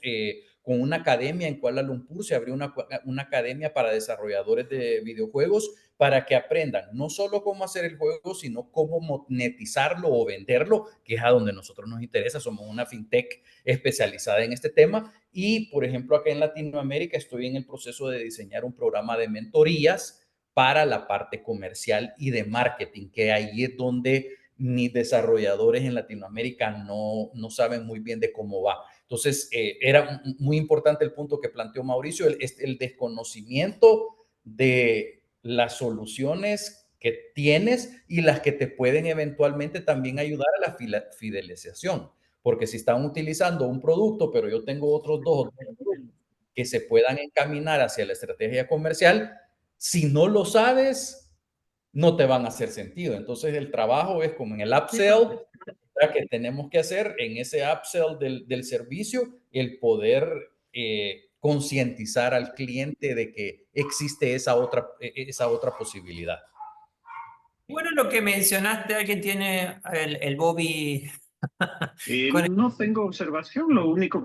con una academia en Kuala Lumpur, se abrió una academia para desarrolladores de videojuegos para que aprendan no solo cómo hacer el juego, sino cómo monetizarlo o venderlo, que es a donde nosotros nos interesa. Somos una fintech especializada en este tema. Y, por ejemplo, acá en Latinoamérica estoy en el proceso de diseñar un programa de mentorías para la parte comercial y de marketing, que ahí es donde mis desarrolladores en Latinoamérica no saben muy bien de cómo va. Entonces, era muy importante el punto que planteó Mauricio, el desconocimiento de las soluciones que tienes y las que te pueden eventualmente también ayudar a la fidelización. Porque si están utilizando un producto, pero yo tengo otros dos que se puedan encaminar hacia la estrategia comercial, si no lo sabes, no te van a hacer sentido. Entonces, el trabajo es como en el upsell, que tenemos que hacer en ese upsell del servicio, el poder concientizar al cliente de que existe esa otra posibilidad. Bueno, lo que mencionaste, alguien tiene el Bobby. No tengo observación, lo único.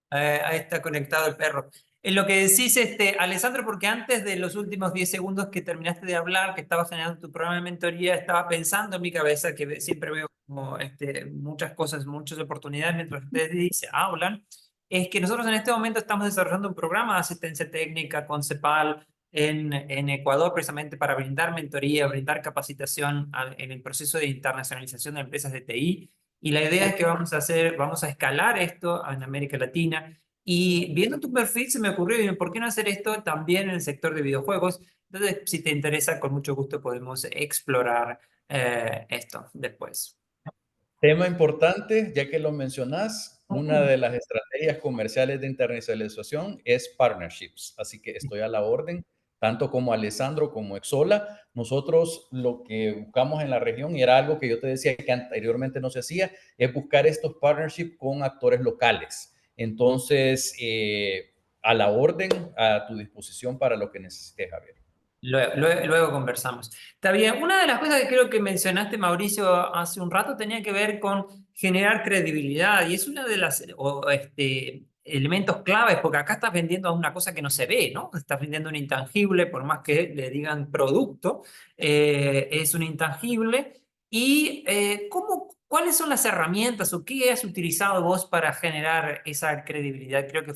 Ahí está conectado el perro. En lo que decís, Alessandro, porque antes de los últimos 10 segundos que terminaste de hablar, que estabas generando tu programa de mentoría, estaba pensando en mi cabeza que siempre veo como, muchas cosas, muchas oportunidades mientras ustedes hablan. Es que nosotros en este momento estamos desarrollando un programa de asistencia técnica con CEPAL en Ecuador, precisamente para brindar mentoría, brindar capacitación en el proceso de internacionalización de empresas de TI. Y la idea es que vamos a escalar esto en América Latina. Y viendo tu perfil se me ocurrió, ¿por qué no hacer esto también en el sector de videojuegos? Entonces, si te interesa, con mucho gusto podemos explorar esto después. Tema importante, ya que lo mencionas, una de las estrategias comerciales de internacionalización es partnerships. Así que estoy a la orden, tanto como Alessandro como Xsolla. Nosotros lo que buscamos en la región, y era algo que yo te decía que anteriormente no se hacía, es buscar estos partnerships con actores locales. Entonces, a la orden, a tu disposición para lo que necesites, Javier. Luego conversamos. Está bien. Una de las cosas que creo que mencionaste, Mauricio, hace un rato tenía que ver con generar credibilidad y es una de las elementos claves porque acá estás vendiendo una cosa que no se ve, ¿no? Estás vendiendo un intangible, por más que le digan producto, es un intangible. ¿Y cuáles son las herramientas o qué has utilizado vos para generar esa credibilidad? Creo que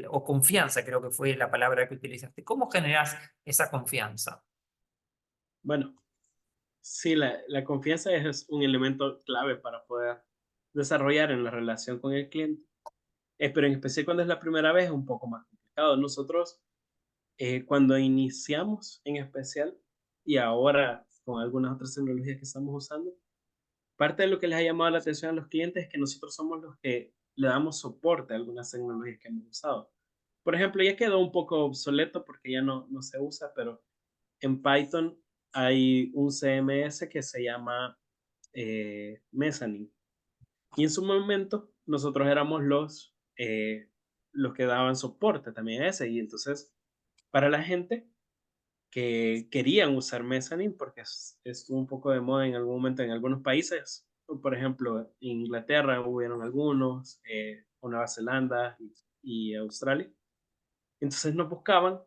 o confianza, creo que fue la palabra que utilizaste. ¿Cómo generas esa confianza? Bueno, sí, la confianza es un elemento clave para poder desarrollar en la relación con el cliente. Pero en especial cuando es la primera vez es un poco más complicado. Nosotros, cuando iniciamos en especial, y ahora con algunas otras tecnologías que estamos usando, parte de lo que les ha llamado la atención a los clientes es que nosotros somos los que le damos soporte a algunas tecnologías que hemos usado. Por ejemplo, ya quedó un poco obsoleto porque ya no se usa, pero en Python hay un CMS que se llama Mezzanine. Y en su momento nosotros éramos los que daban soporte también a ese. Y entonces, para la gente que querían usar Mezzanine, porque estuvo un poco de moda en algún momento en algunos países, por ejemplo, en Inglaterra hubieron algunos, o Nueva Zelanda y Australia. Entonces nos buscaban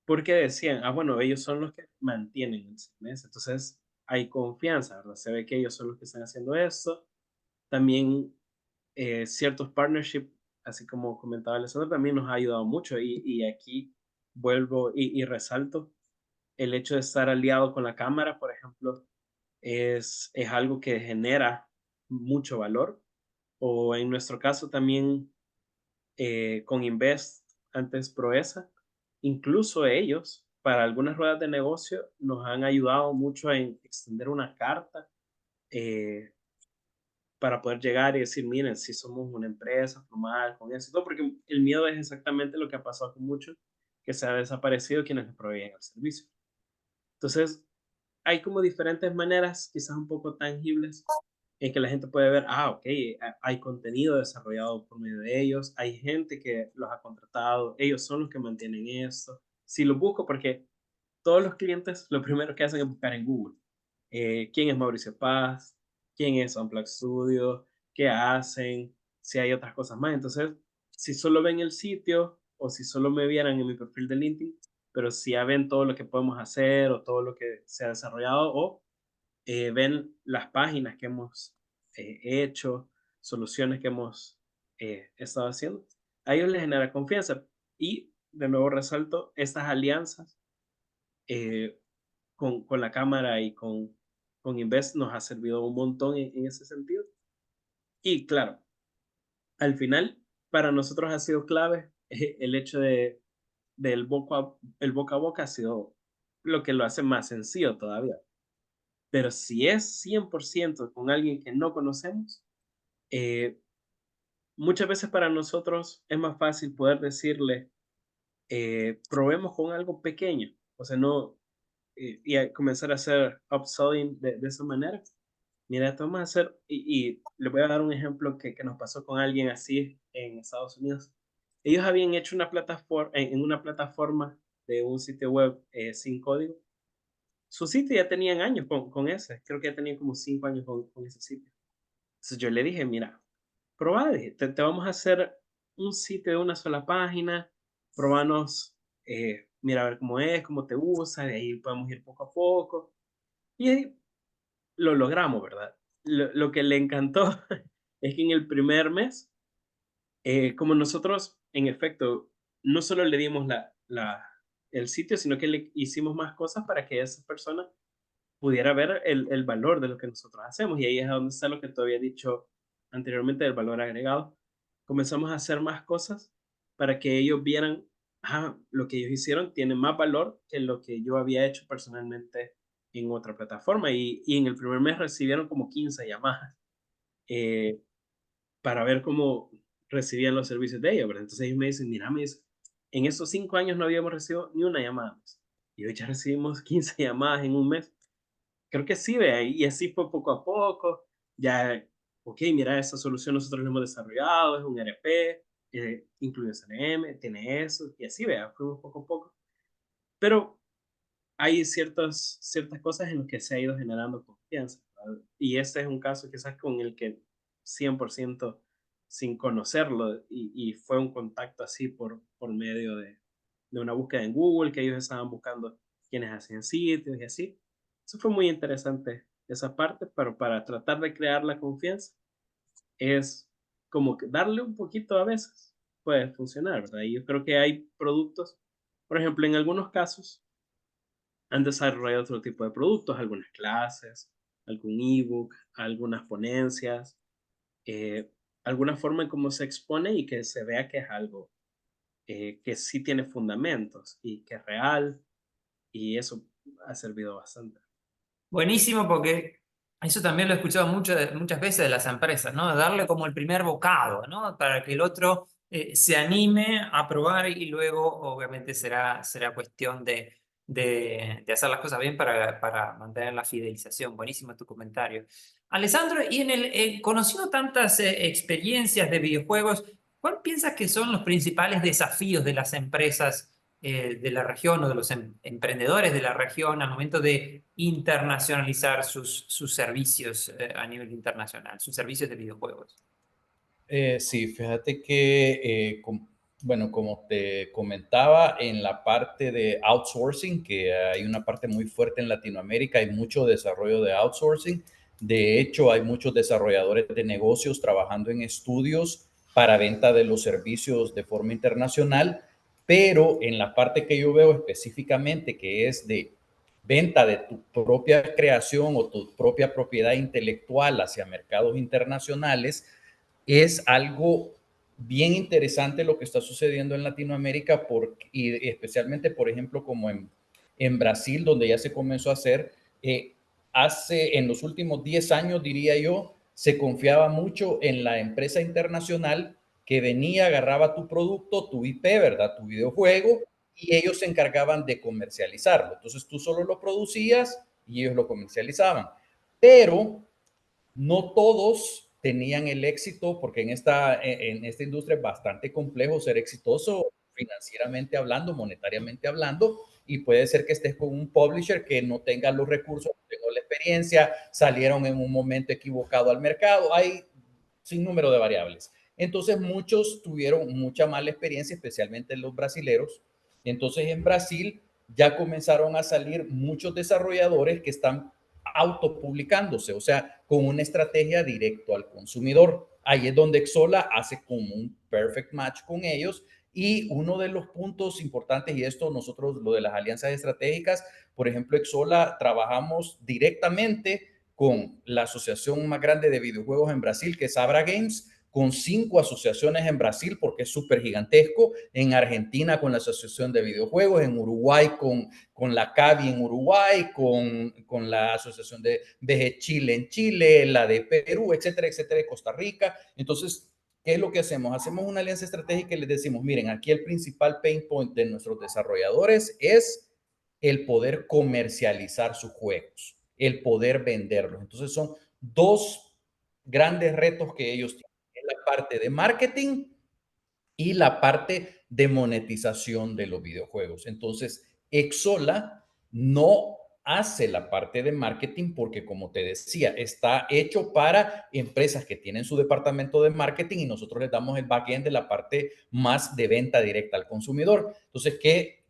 porque decían, ah, bueno, ellos son los que mantienen el CMS. Entonces hay confianza, ¿verdad? Se ve que ellos son los que están haciendo esto. También ciertos partnerships, así como comentaba Alessandro, también nos ha ayudado mucho. Y aquí vuelvo y resalto el hecho de estar aliado con la cámara, por ejemplo, es algo que genera mucho valor. O en nuestro caso también con Invest, antes Proesa, incluso ellos, para algunas ruedas de negocio, nos han ayudado mucho en extender una carta para poder llegar y decir, miren, si somos una empresa formal con eso y todo, porque el miedo es exactamente lo que ha pasado con muchos, que se ha desaparecido quienes les proveen el servicio. Entonces, hay como diferentes maneras, quizás un poco tangibles, en que la gente puede ver, ah, ok, hay contenido desarrollado por medio de ellos, hay gente que los ha contratado, ellos son los que mantienen esto. Si lo busco, porque todos los clientes lo primero que hacen es buscar en Google. ¿Quién es Mauricio Paz? ¿Quién es Unplugged Studio? ¿Qué hacen? Si hay otras cosas más. Entonces, si solo ven el sitio o si solo me vieran en mi perfil de LinkedIn, pero si ya ven todo lo que podemos hacer o todo lo que se ha desarrollado o ven las páginas que hemos hecho, soluciones que hemos estado haciendo, a ellos les genera confianza. Y de nuevo resalto, estas alianzas eh, con la cámara y con Invest nos ha servido un montón en ese sentido. Y claro, al final, para nosotros ha sido clave el hecho el boca a boca ha sido lo que lo hace más sencillo todavía. Pero si es 100% con alguien que no conocemos, eh, muchas veces para nosotros es más fácil poder decirle, probemos con algo pequeño, o sea, no, y a comenzar a hacer upselling de esa manera. Mira, esto vamos a hacer, y le voy a dar un ejemplo que nos pasó con alguien así en Estados Unidos. Ellos habían hecho una plataforma, en una plataforma de un sitio web sin código. Su sitio ya tenían años con ese, creo que ya tenían como 5 años con ese sitio. Entonces yo le dije, mira, probá, te vamos a hacer un sitio de una sola página, probanos, mira a ver cómo es, cómo te usa, de ahí podemos ir poco a poco. Y ahí lo logramos, ¿verdad? Lo que le encantó es que en el primer mes, como nosotros, en efecto, no solo le dimos el sitio, sino que le hicimos más cosas para que esa persona pudiera ver el valor de lo que nosotros hacemos. Y ahí es donde está lo que te había dicho anteriormente del valor agregado. Comenzamos a hacer más cosas para que ellos vieran, ah, lo que ellos hicieron tiene más valor que lo que yo había hecho personalmente en otra plataforma. Y en el primer mes recibieron como 15 llamadas eh, para ver cómo recibían los servicios de ellos, ¿verdad? Entonces ellos me dicen, mira, en esos 5 años no habíamos recibido ni una llamada más. Y hoy ya recibimos 15 llamadas en un mes. Creo que sí, vea, y así fue poco a poco. Ya, ok, mira, esta solución nosotros la hemos desarrollado, es un ERP, incluye CRM, tiene eso, y así, vea, fuimos poco a poco. pero hay ciertas cosas en las que se ha ido generando confianza, ¿verdad? Y este es un caso quizás con el que 100% sin conocerlo, y fue un contacto así por medio de una búsqueda en Google, que ellos estaban buscando quienes hacían sitios y así. Eso fue muy interesante esa parte, pero para tratar de crear la confianza es como que darle un poquito a veces puede funcionar, ¿verdad? Y yo creo que hay productos, por ejemplo, en algunos casos han desarrollado otro tipo de productos, algunas clases, algún ebook, algunas ponencias, eh, alguna forma en cómo se expone y que se vea que es algo que sí tiene fundamentos y que es real, y eso ha servido bastante. Buenísimo, porque eso también lo he escuchado muchas veces de las empresas, ¿no? Darle como el primer bocado, ¿no? Para que el otro se anime a probar y luego obviamente será cuestión de hacer las cosas bien para mantener la fidelización. Buenísimo tu comentario. Alessandro, y conociendo tantas experiencias de videojuegos, ¿cuál piensas que son los principales desafíos de las empresas de la región o de los emprendedores de la región al momento de internacionalizar sus servicios a nivel internacional, sus servicios de videojuegos? Sí, fíjate que, bueno, como te comentaba, en la parte de outsourcing, que hay una parte muy fuerte en Latinoamérica, hay mucho desarrollo de outsourcing. De hecho, hay muchos desarrolladores de negocios trabajando en estudios para venta de los servicios de forma internacional, pero en la parte que yo veo específicamente, que es de venta de tu propia creación o tu propia propiedad intelectual hacia mercados internacionales, es algo bien interesante lo que está sucediendo en Latinoamérica y especialmente, por ejemplo, como en Brasil, donde ya se comenzó a hacer, en los últimos 10 años, diría yo, se confiaba mucho en la empresa internacional que venía, agarraba tu producto, tu IP, ¿verdad? Tu videojuego, y ellos se encargaban de comercializarlo. Entonces tú solo lo producías y ellos lo comercializaban. Pero no todos tenían el éxito, porque en esta industria es bastante complejo ser exitoso financieramente hablando, monetariamente hablando, y puede ser que estés con un publisher que no tenga los recursos, no tenga la experiencia, salieron en un momento equivocado al mercado, hay sin número de variables. Entonces muchos tuvieron mucha mala experiencia, especialmente los brasileros. Entonces en Brasil ya comenzaron a salir muchos desarrolladores que están autopublicándose, o sea, con una estrategia directo al consumidor. Ahí es donde Xsolla hace como un perfect match con ellos. Y uno de los puntos importantes, y esto nosotros, lo de las alianzas estratégicas, por ejemplo, Xsolla trabajamos directamente con la asociación más grande de videojuegos en Brasil, que es Abra Games, con 5 asociaciones en Brasil, porque es súper gigantesco, en Argentina con la Asociación de Videojuegos, en Uruguay con la CAVI en Uruguay, con la Asociación de VG Chile en Chile, la de Perú, etcétera, etcétera, de Costa Rica. Entonces, ¿qué es lo que hacemos? Hacemos una alianza estratégica y les decimos, miren, aquí el principal pain point de nuestros desarrolladores es el poder comercializar sus juegos, el poder venderlos. Entonces, son dos grandes retos que ellos tienen, la parte de marketing y la parte de monetización de los videojuegos. Entonces, Xsolla no hace la parte de marketing porque, como te decía, está hecho para empresas que tienen su departamento de marketing y nosotros les damos el backend de la parte más de venta directa al consumidor. Entonces, que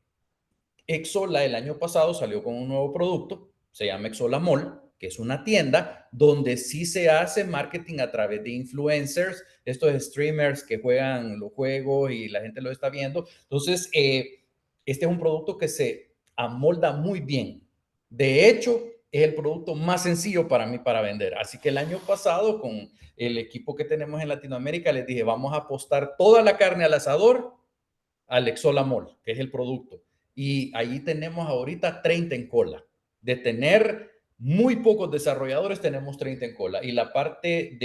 Xsolla el año pasado salió con un nuevo producto, se llama Xsolla Mall, que es una tienda donde sí se hace marketing a través de influencers, estos streamers que juegan los juegos y la gente lo está viendo. Entonces, este es un producto que se amolda muy bien. De hecho, es el producto más sencillo para mí para vender. Así que el año pasado, con el equipo que tenemos en Latinoamérica, les dije, vamos a apostar toda la carne al asador al Xsolla Mall, que es el producto. Y allí tenemos ahorita 30 en cola. De tener muy pocos desarrolladores, tenemos 30 en cola. Y la parte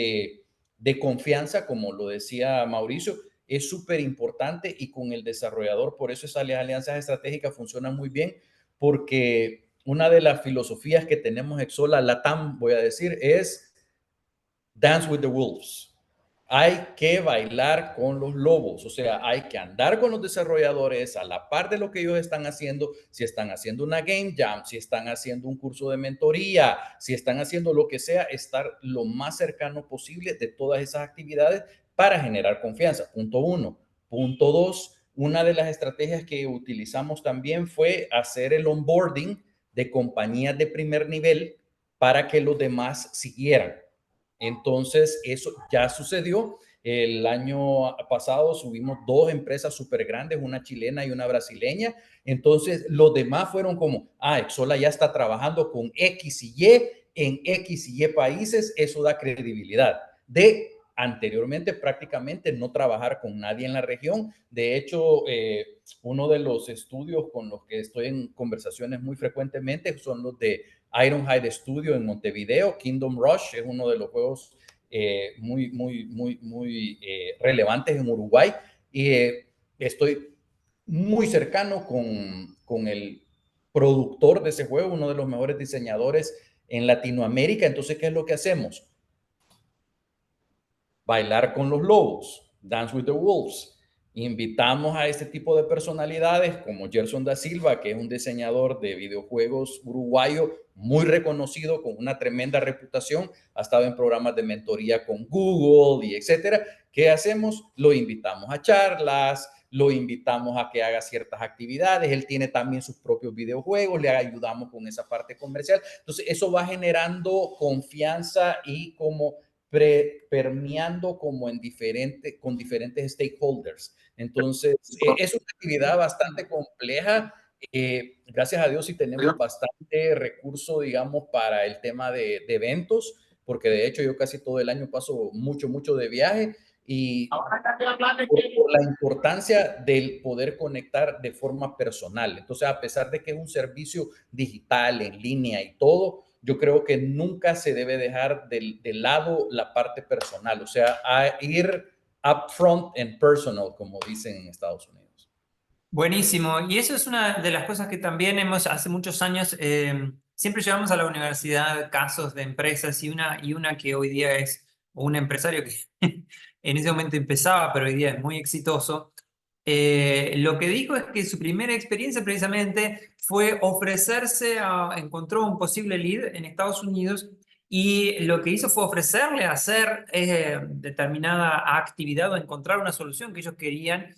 de confianza, como lo decía Mauricio, es súper importante y con el desarrollador, por eso esas alianzas estratégicas funcionan muy bien, porque una de las filosofías que tenemos Xsolla Latam, voy a decir, es Dance with the Wolves. hay que bailar con los lobos, o sea, hay que andar con los desarrolladores a la par de lo que ellos están haciendo, si están haciendo una game jam, si están haciendo un curso de mentoría, si están haciendo lo que sea, estar lo más cercano posible de todas esas actividades para generar confianza. Punto uno. Punto dos, una de las estrategias que utilizamos también fue hacer el onboarding de compañías de primer nivel para que los demás siguieran. Entonces, eso ya sucedió. El año pasado subimos 2 empresas súper grandes, una chilena y una brasileña. Entonces, los demás fueron como, Exola ya está trabajando con X y Y en X y Y países. Eso da credibilidad. De anteriormente prácticamente no trabajar con nadie en la región. De hecho, uno de los estudios con los que estoy en conversaciones muy frecuentemente son los de Ironhide Studio en Montevideo. Kingdom Rush es uno de los juegos muy relevantes en Uruguay. Y estoy muy cercano con el productor de ese juego, uno de los mejores diseñadores en Latinoamérica. Entonces, ¿qué es lo que hacemos? Bailar con los lobos, Dance with the Wolves. Invitamos a este tipo de personalidades como Gerson da Silva, que es un diseñador de videojuegos uruguayo muy reconocido, con una tremenda reputación, ha estado en programas de mentoría con Google y etcétera. ¿Qué hacemos? Lo invitamos a charlas, lo invitamos a que haga ciertas actividades, él tiene también sus propios videojuegos, le ayudamos con esa parte comercial. Entonces, eso va generando confianza y como permeando como con diferentes stakeholders. Entonces, es una actividad bastante compleja. Gracias a Dios sí tenemos bastante recurso, digamos, para el tema de eventos, porque de hecho yo casi todo el año paso mucho de viaje y por la importancia del poder conectar de forma personal. Entonces, a pesar de que es un servicio digital, en línea y todo, yo creo que nunca se debe dejar de lado la parte personal, o sea, a ir upfront and personal, como dicen en Estados Unidos. Buenísimo. Y eso es una de las cosas que también hace muchos años, siempre llevamos a la universidad casos de empresas y una que hoy día es un empresario que en ese momento empezaba, pero hoy día es muy exitoso. Lo que dijo es que su primera experiencia precisamente fue encontró un posible lead en Estados Unidos y lo que hizo fue ofrecerle hacer determinada actividad o encontrar una solución que ellos querían.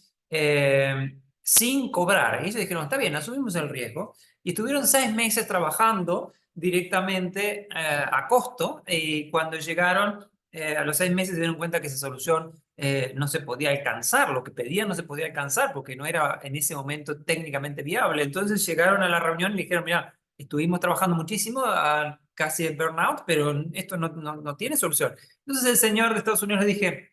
Sin cobrar. Y ellos dijeron, está bien, asumimos el riesgo. Y estuvieron 6 meses trabajando directamente a costo. Y cuando llegaron a los 6 meses se dieron cuenta que esa solución no se podía alcanzar. Lo que pedían no se podía alcanzar porque no era en ese momento técnicamente viable. Entonces llegaron a la reunión y dijeron, mira, estuvimos trabajando muchísimo, casi el burnout, pero esto no tiene solución. Entonces el señor de Estados Unidos le dije,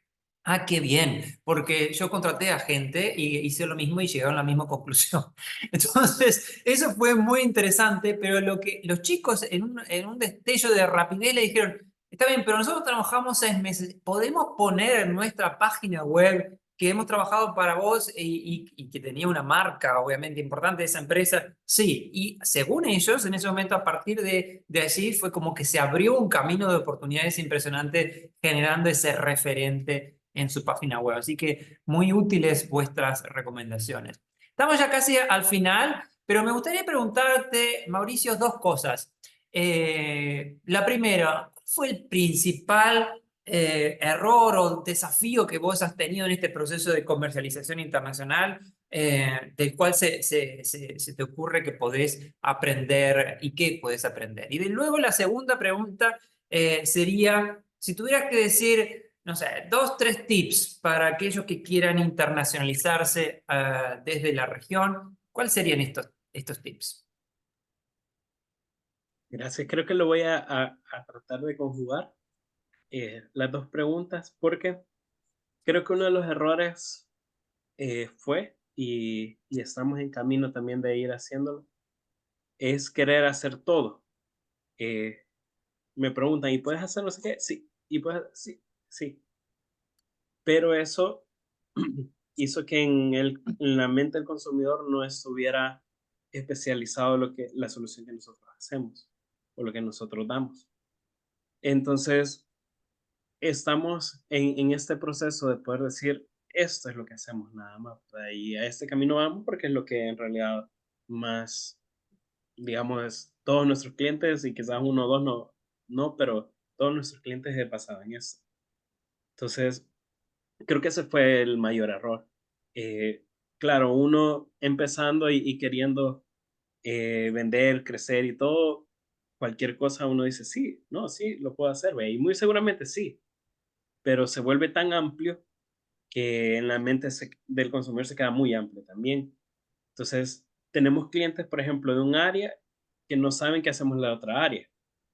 qué bien, porque yo contraté a gente y hice lo mismo y llegaron a la misma conclusión. Entonces, eso fue muy interesante, pero lo que los chicos en un destello de rapidez le dijeron, está bien, pero nosotros trabajamos 6 meses, ¿podemos poner en nuestra página web que hemos trabajado para vos y que tenía una marca obviamente importante de esa empresa? Sí, y según ellos, en ese momento, a partir de allí, fue como que se abrió un camino de oportunidades impresionante generando ese referente en su página web. Así que muy útiles vuestras recomendaciones. Estamos ya casi al final, pero me gustaría preguntarte, Mauricio, 2 cosas. La primera, ¿cuál fue el principal error o desafío que vos has tenido en este proceso de comercialización internacional, del cual se te ocurre que podés aprender y qué podés aprender? Y de luego la segunda pregunta sería, si tuvieras que decir, no sé, 2, 3 tips para aquellos que quieran internacionalizarse desde la región, ¿cuáles serían estos tips? Gracias. Creo que lo voy a tratar de conjugar las dos preguntas porque creo que uno de los errores fue, y estamos en camino también de ir haciéndolo, es querer hacer todo. Eh, Me preguntan, ¿y puedes hacer no sé qué? Sí, y puedes, sí, sí. Pero eso hizo que en la mente del consumidor no estuviera especializado la solución que nosotros hacemos o lo que nosotros damos. Entonces, estamos en este proceso de poder decir, esto es lo que hacemos nada más, ¿verdad? Y a este camino vamos porque es lo que en realidad más, digamos, todos nuestros clientes, y quizás uno o dos no, pero todos nuestros clientes se basaban en eso. Entonces, creo que ese fue el mayor error. Eh, claro, uno empezando y queriendo vender, crecer y todo, cualquier cosa uno dice, sí, no, sí, lo puedo hacer, ve, y muy seguramente sí, pero se vuelve tan amplio que en la mente del consumidor se queda muy amplio también. Entonces, tenemos clientes, por ejemplo, de un área que no saben qué hacemos en la otra área.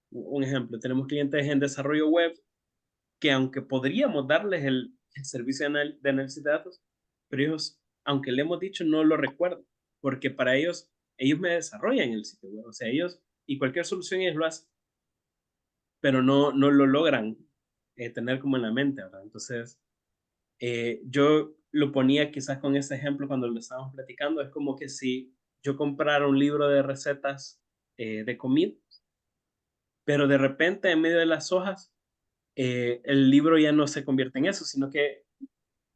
Un ejemplo, tenemos clientes en desarrollo web que aunque podríamos darles el servicio de análisis de datos, pero ellos, aunque le hemos dicho, no lo recuerdan, porque para ellos me desarrollan el sitio web, o sea, ellos, y cualquier solución ellos lo hacen, pero no lo logran tener como en la mente, ¿verdad? Entonces, yo lo ponía quizás con ese ejemplo cuando lo estábamos platicando, es como que si yo comprara un libro de recetas de comida, pero de repente en medio de las hojas, el libro ya no se convierte en eso, sino que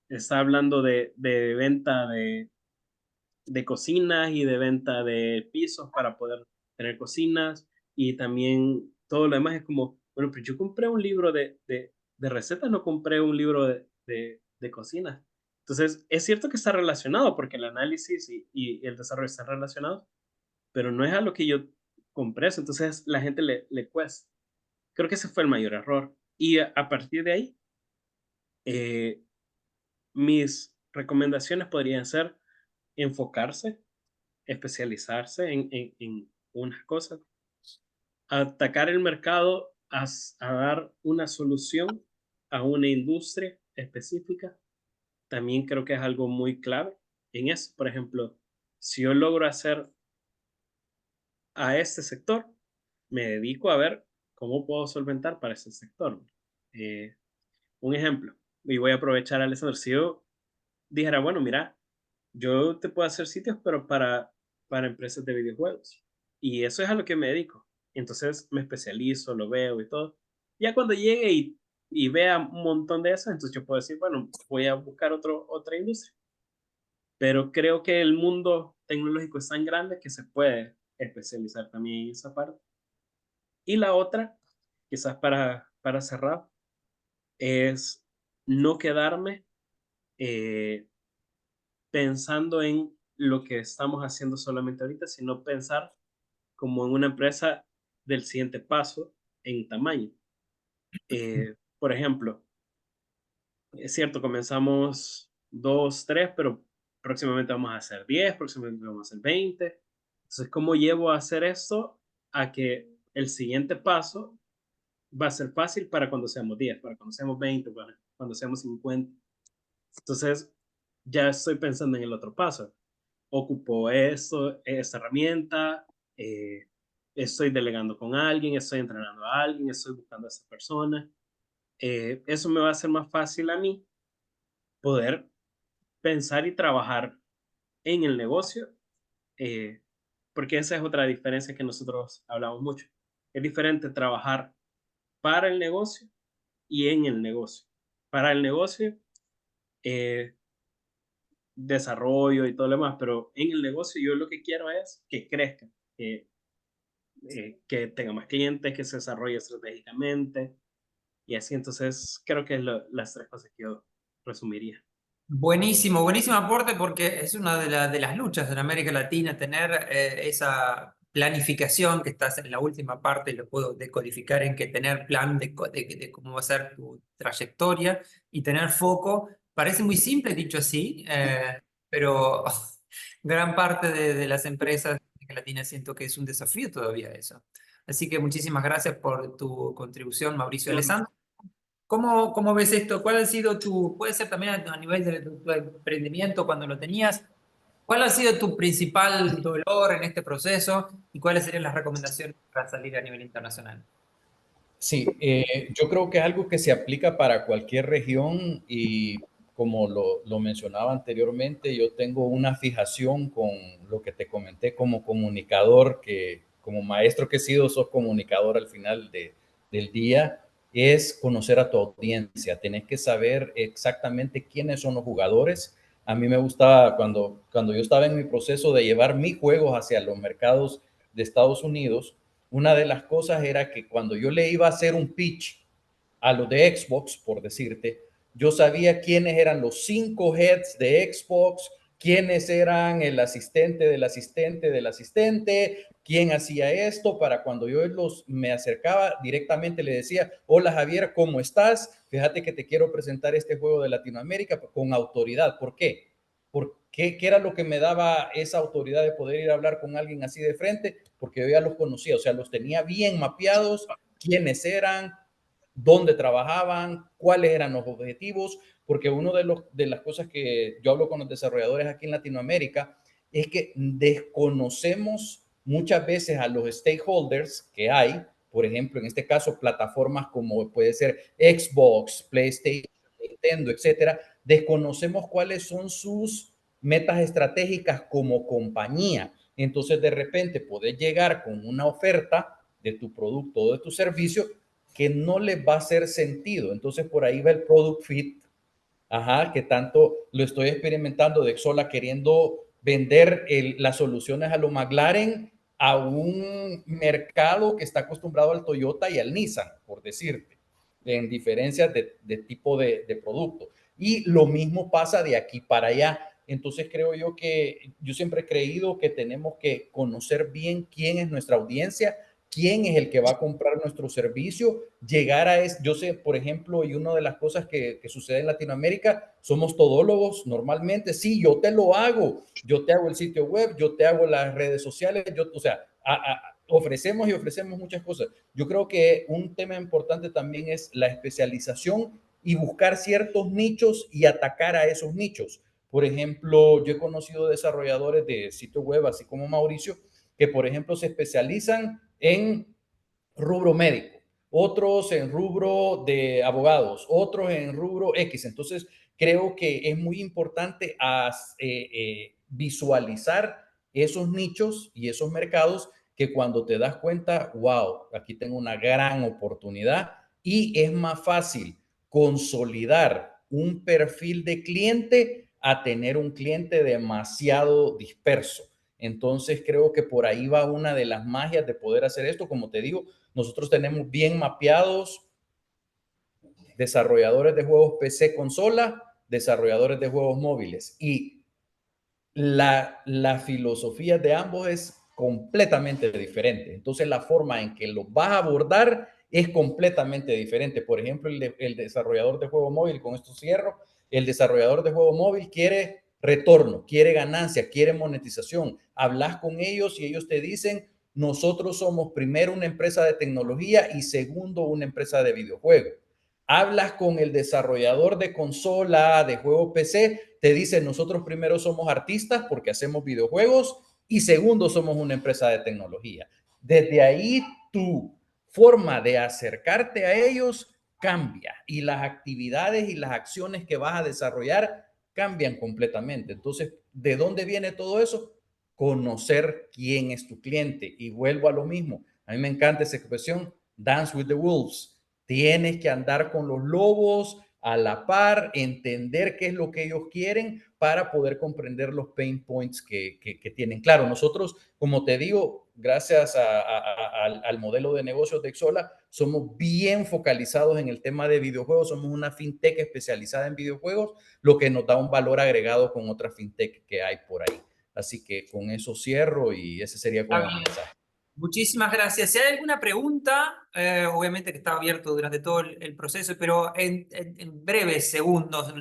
está hablando de venta de cocinas y de venta de pisos para poder tener cocinas, y también todo lo demás es como, bueno, pero yo compré un libro de recetas, no compré un libro de cocina. Entonces, es cierto que está relacionado porque el análisis y el desarrollo están relacionados, pero no es algo que yo compré eso, entonces la gente le cuesta. Creo que ese fue el mayor error. Y a partir de ahí, eh, mis recomendaciones podrían ser enfocarse, especializarse en unas cosas, atacar el mercado a dar una solución a una industria específica. También creo que es algo muy clave en eso. Por ejemplo, si yo logro hacer a este sector, me dedico a ver cómo puedo solventar para ese sector. Eh, un ejemplo, y voy a aprovechar, Alessandro, si yo dijera, bueno, mira, yo te puedo hacer sitios, pero para empresas de videojuegos. Y eso es a lo que me dedico. Entonces me especializo, lo veo y todo. Ya cuando llegue y vea un montón de eso, entonces yo puedo decir, bueno, voy a buscar otra industria. Pero creo que el mundo tecnológico es tan grande que se puede especializar también en esa parte. Y la otra, quizás para cerrar, es no quedarme eh, pensando en lo que estamos haciendo solamente ahorita, sino pensar como en una empresa del siguiente paso en tamaño. Por ejemplo, es cierto, comenzamos 2, 3, pero próximamente vamos a hacer 10, próximamente vamos a hacer 20. Entonces, ¿cómo llevo a hacer esto a que el siguiente paso va a ser fácil para cuando seamos 10, para cuando seamos 20, para cuando seamos 50? Entonces, ya estoy pensando en el otro paso. Ocupo esto, esta herramienta, eh, estoy delegando con alguien, estoy entrenando a alguien, estoy buscando a esa persona. Eso me va a hacer más fácil a mí poder pensar y trabajar en el negocio, eh, porque esa es otra diferencia que nosotros hablamos mucho. Es diferente trabajar para el negocio y en el negocio. Para el negocio, eh, desarrollo y todo lo demás, pero en el negocio yo lo que quiero es que crezca, que tenga más clientes, que se desarrolle estratégicamente y así. Entonces, creo que es las tres cosas que yo resumiría. Buenísimo, buenísimo aporte porque es una de las luchas en América Latina, tener esa planificación que estás en la última parte, lo puedo decodificar en que tener plan de cómo va a ser tu trayectoria y tener foco. Parece muy simple dicho así, pero gran parte de las empresas de América Latina siento que es un desafío todavía eso. Así que muchísimas gracias por tu contribución, Mauricio No, Alessandro. ¿Cómo ves esto? ¿Cuál ha sido puede ser también a nivel de tu emprendimiento cuando lo tenías, cuál ha sido tu principal dolor en este proceso y cuáles serían las recomendaciones para salir a nivel internacional? Sí, yo creo que es algo que se aplica para cualquier región y como lo mencionaba anteriormente, yo tengo una fijación con lo que te comenté como comunicador, que como maestro que he sido, sos comunicador al final del día. es conocer a tu audiencia. Tienes que saber exactamente quiénes son los jugadores. A mí me gustaba cuando yo estaba en mi proceso de llevar mis juegos hacia los mercados de Estados Unidos, una de las cosas era que cuando yo le iba a hacer un pitch a los de Xbox, por decirte, yo sabía quiénes eran los 5 heads de Xbox, quiénes eran el asistente del asistente del asistente, quién hacía esto, para cuando yo me acercaba directamente le decía, hola Javier, ¿cómo estás? Fíjate que te quiero presentar este juego de Latinoamérica con autoridad. ¿Por qué? ¿Qué era lo que me daba esa autoridad de poder ir a hablar con alguien así de frente? Porque yo ya los conocía, o sea, los tenía bien mapeados, quiénes eran, dónde trabajaban, cuáles eran los objetivos, porque una de las cosas que yo hablo con los desarrolladores aquí en Latinoamérica es que desconocemos muchas veces a los stakeholders que hay, por ejemplo, en este caso, plataformas como puede ser Xbox, PlayStation, Nintendo, etcétera, desconocemos cuáles son sus metas estratégicas como compañía. Entonces, de repente, puedes llegar con una oferta de tu producto o de tu servicio que no les va a hacer sentido. Entonces, por ahí va el product fit, que tanto lo estoy experimentando de Xsolla queriendo vender las soluciones a lo McLaren a un mercado que está acostumbrado al Toyota y al Nissan, por decirte, en diferencias de tipo de producto. Y lo mismo pasa de aquí para allá. Entonces creo yo que yo siempre he creído que tenemos que conocer bien quién es nuestra audiencia, quién es el que va a comprar nuestro servicio, llegar a yo sé, por ejemplo, y una de las cosas que sucede en Latinoamérica, somos todólogos normalmente, sí, yo te lo hago, yo te hago el sitio web, yo te hago las redes sociales, o sea, ofrecemos y ofrecemos muchas cosas. Yo creo que un tema importante también es la especialización y buscar ciertos nichos y atacar a esos nichos. Por ejemplo, yo he conocido desarrolladores de sitio web, así como Mauricio, que por ejemplo se especializan en rubro médico, otros en rubro de abogados, otros en rubro X. Entonces, creo que es muy importante visualizar esos nichos y esos mercados que cuando te das cuenta, wow, aquí tengo una gran oportunidad y es más fácil consolidar un perfil de cliente a tener un cliente demasiado disperso. Entonces creo que por ahí va una de las magias de poder hacer esto. Como te digo, nosotros tenemos bien mapeados desarrolladores de juegos PC consola, desarrolladores de juegos móviles y la filosofía de ambos es completamente diferente. Entonces la forma en que los vas a abordar es completamente diferente. Por ejemplo, el desarrollador de juego móvil, con esto cierro, el desarrollador de juego móvil quiere retorno, quiere ganancia, quiere monetización. Hablas con ellos y ellos te dicen, nosotros somos primero una empresa de tecnología y segundo una empresa de videojuegos. Hablas con el desarrollador de consola, de juego PC, te dice, nosotros primero somos artistas porque hacemos videojuegos y segundo somos una empresa de tecnología. Desde ahí tu forma de acercarte a ellos cambia y las actividades y las acciones que vas a desarrollar cambian completamente. Entonces, ¿de dónde viene todo eso? Conocer quién es tu cliente. Y vuelvo a lo mismo. A mí me encanta esa expresión, dance with the wolves. Tienes que andar con los lobos a la par, entender qué es lo que ellos quieren para poder comprender los pain points que tienen. Claro, nosotros, como te digo, gracias al modelo de negocios de Xsolla, somos bien focalizados en el tema de videojuegos, somos una fintech especializada en videojuegos, lo que nos da un valor agregado con otras fintech que hay por ahí. Así que con eso cierro y ese sería como un mensaje. Muchísimas gracias. Si hay alguna pregunta, obviamente que está abierto durante todo el proceso, pero en breves segundos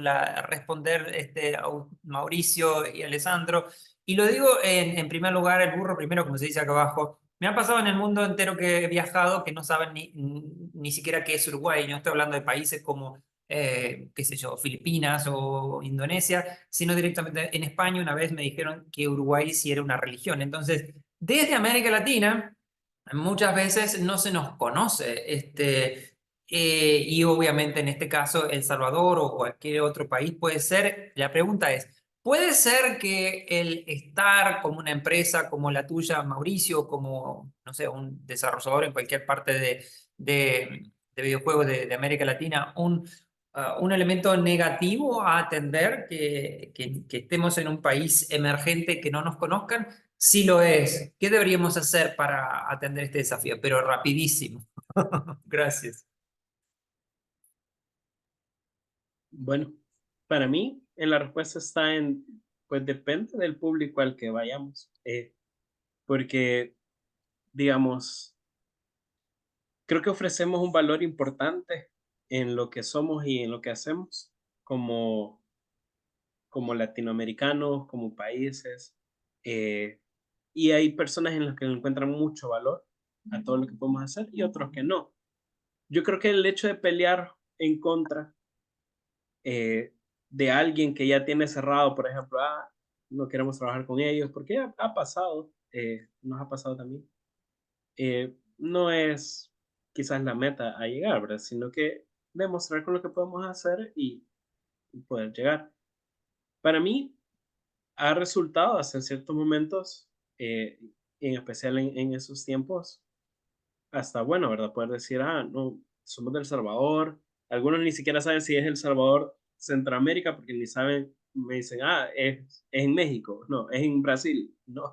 responder a Mauricio y Alessandro. Y lo digo en primer lugar, el burro primero, como se dice acá abajo. Me ha pasado en el mundo entero que he viajado que no saben ni siquiera qué es Uruguay. No estoy hablando de países como, qué sé yo, Filipinas o Indonesia, sino directamente en España. Una vez me dijeron que Uruguay sí era una religión. Entonces, desde América Latina, muchas veces no se nos conoce, y obviamente en este caso El Salvador o cualquier otro país puede ser. La pregunta es, ¿puede ser que el estar como una empresa como la tuya, Mauricio, como, no sé, un desarrollador en cualquier parte de videojuegos de América Latina, un elemento negativo a atender que estemos en un país emergente que no nos conozcan? Sí lo es. ¿Qué deberíamos hacer para atender este desafío? Pero rapidísimo. Gracias. Bueno, para mí, la respuesta está en, pues depende del público al que vayamos, porque, digamos, creo que ofrecemos un valor importante en lo que somos y en lo que hacemos como, como latinoamericanos, como países, eh, y hay personas en las que encuentran mucho valor a todo lo que podemos hacer y otros que no. Yo creo que el hecho de pelear en contra de alguien que ya tiene cerrado, por ejemplo, no queremos trabajar con ellos, porque ha pasado, nos ha pasado también, no es quizás la meta a llegar, ¿verdad? Sino que demostrar con lo que podemos hacer y poder llegar. Para mí ha resultado hasta en ciertos momentos, en especial en esos tiempos, hasta bueno, ¿verdad? Poder decir, no, somos del Salvador. Algunos ni siquiera saben si es El Salvador, Centroamérica, porque ni saben, me dicen, es en México, no, es en Brasil, no.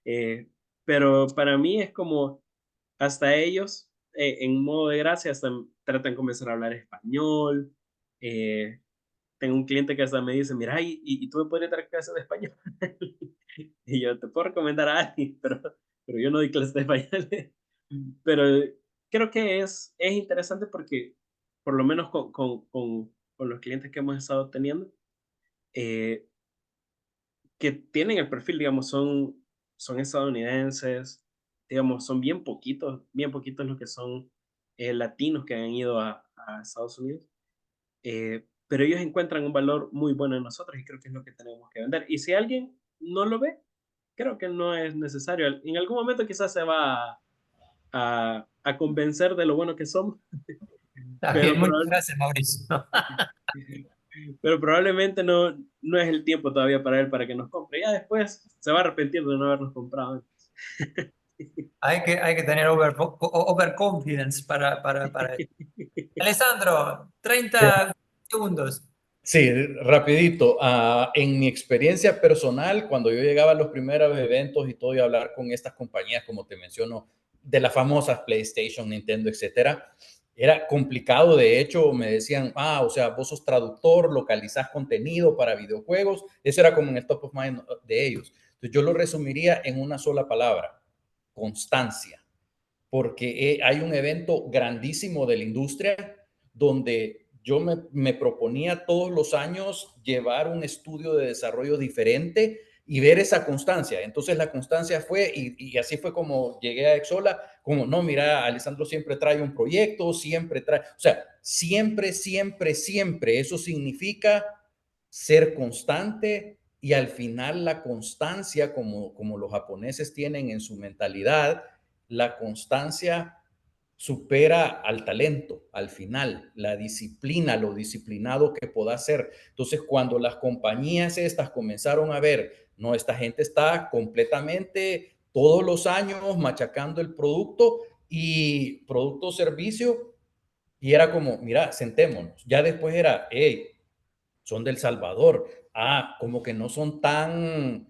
Eh, pero para mí es como, hasta ellos, en modo de gracia, hasta tratan de comenzar a hablar español. eh, Tengo un cliente que hasta me dice, mira, y tú me podrías dar clases de español. Y yo te puedo recomendar a alguien, pero yo no doy clases de español. Pero creo que es interesante porque, por lo menos con los clientes que hemos estado teniendo, eh, que tienen el perfil, digamos, son estadounidenses, digamos, son bien poquitos los que son latinos que han ido a Estados Unidos, pero ellos encuentran un valor muy bueno en nosotros y creo que es lo que tenemos que vender. Y si alguien no lo ve, creo que no es necesario. En algún momento quizás se va a convencer de lo bueno que somos, Está pero, bien, muchas gracias, Mauricio. pero probablemente no es el tiempo todavía para él para que nos compre. Ya después se va a arrepentir de no habernos comprado antes. Hay que tener overconfidence para esto. Alessandro, 30 segundos. Sí, rapidito. En mi experiencia personal, cuando yo llegaba a los primeros eventos y todo, y hablar con estas compañías, como te menciono, de las famosas PlayStation, Nintendo, etcétera, era complicado. De hecho, me decían, o sea, vos sos traductor, localizás contenido para videojuegos. Eso era como en el top of mind de ellos. Entonces, yo lo resumiría en una sola palabra: constancia. Porque hay un evento grandísimo de la industria donde yo me proponía todos los años llevar un estudio de desarrollo diferente y ver esa constancia. Entonces la constancia fue, y así fue como llegué a Exola, como, no, mira, Alessandro siempre trae un proyecto, siempre trae, o sea, siempre, siempre, siempre. Eso significa ser constante, y al final la constancia, como los japoneses tienen en su mentalidad, la constancia supera al talento al final, la disciplina, lo disciplinado que pueda ser. Entonces, cuando las compañías estas comenzaron a ver, no, esta gente está completamente todos los años machacando el producto y producto servicio, y era como, mira, sentémonos. Ya después era, hey, son del Salvador. Como que no son tan,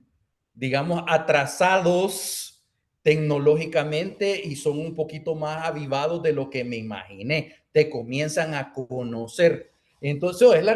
digamos, atrasados tecnológicamente y son un poquito más avivados de lo que me imaginé. Te comienzan a conocer. Entonces, es la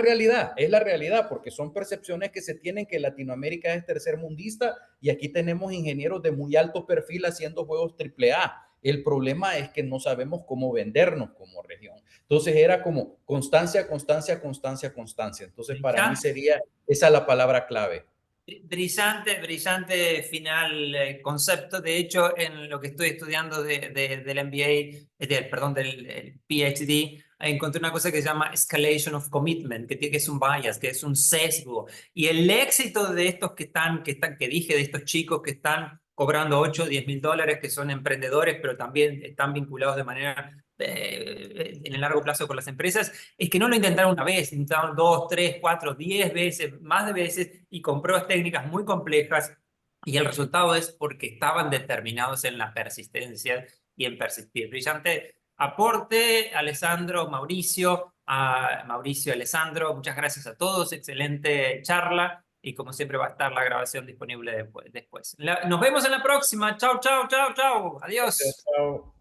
realidad, porque son percepciones que se tienen, que Latinoamérica es tercermundista y aquí tenemos ingenieros de muy alto perfil haciendo juegos AAA. El problema es que no sabemos cómo vendernos como región. Entonces era como constancia, constancia, constancia, constancia. Entonces para mí sería esa la palabra clave. Brillante, brillante final concepto. De hecho, en lo que estoy estudiando del MBA, perdón, del PhD, encontré una cosa que se llama escalation of commitment, que es un bias, que es un sesgo. Y el éxito de estos que dije, de estos chicos que están cobrando 8 o 10 mil dólares, que son emprendedores, pero también están vinculados de manera en el largo plazo con las empresas, es que no lo intentaron una vez, intentaron 2, 3, 4, 10 veces, más de veces, y con pruebas técnicas muy complejas, y el resultado es porque estaban determinados en la persistencia y en persistir. Brillante aporte. Alessandro, Mauricio, Mauricio, Alessandro, muchas gracias a todos, excelente charla y como siempre va a estar la grabación disponible después. Nos vemos en la próxima. Chau, chau, chau, chau. Adiós. Chao.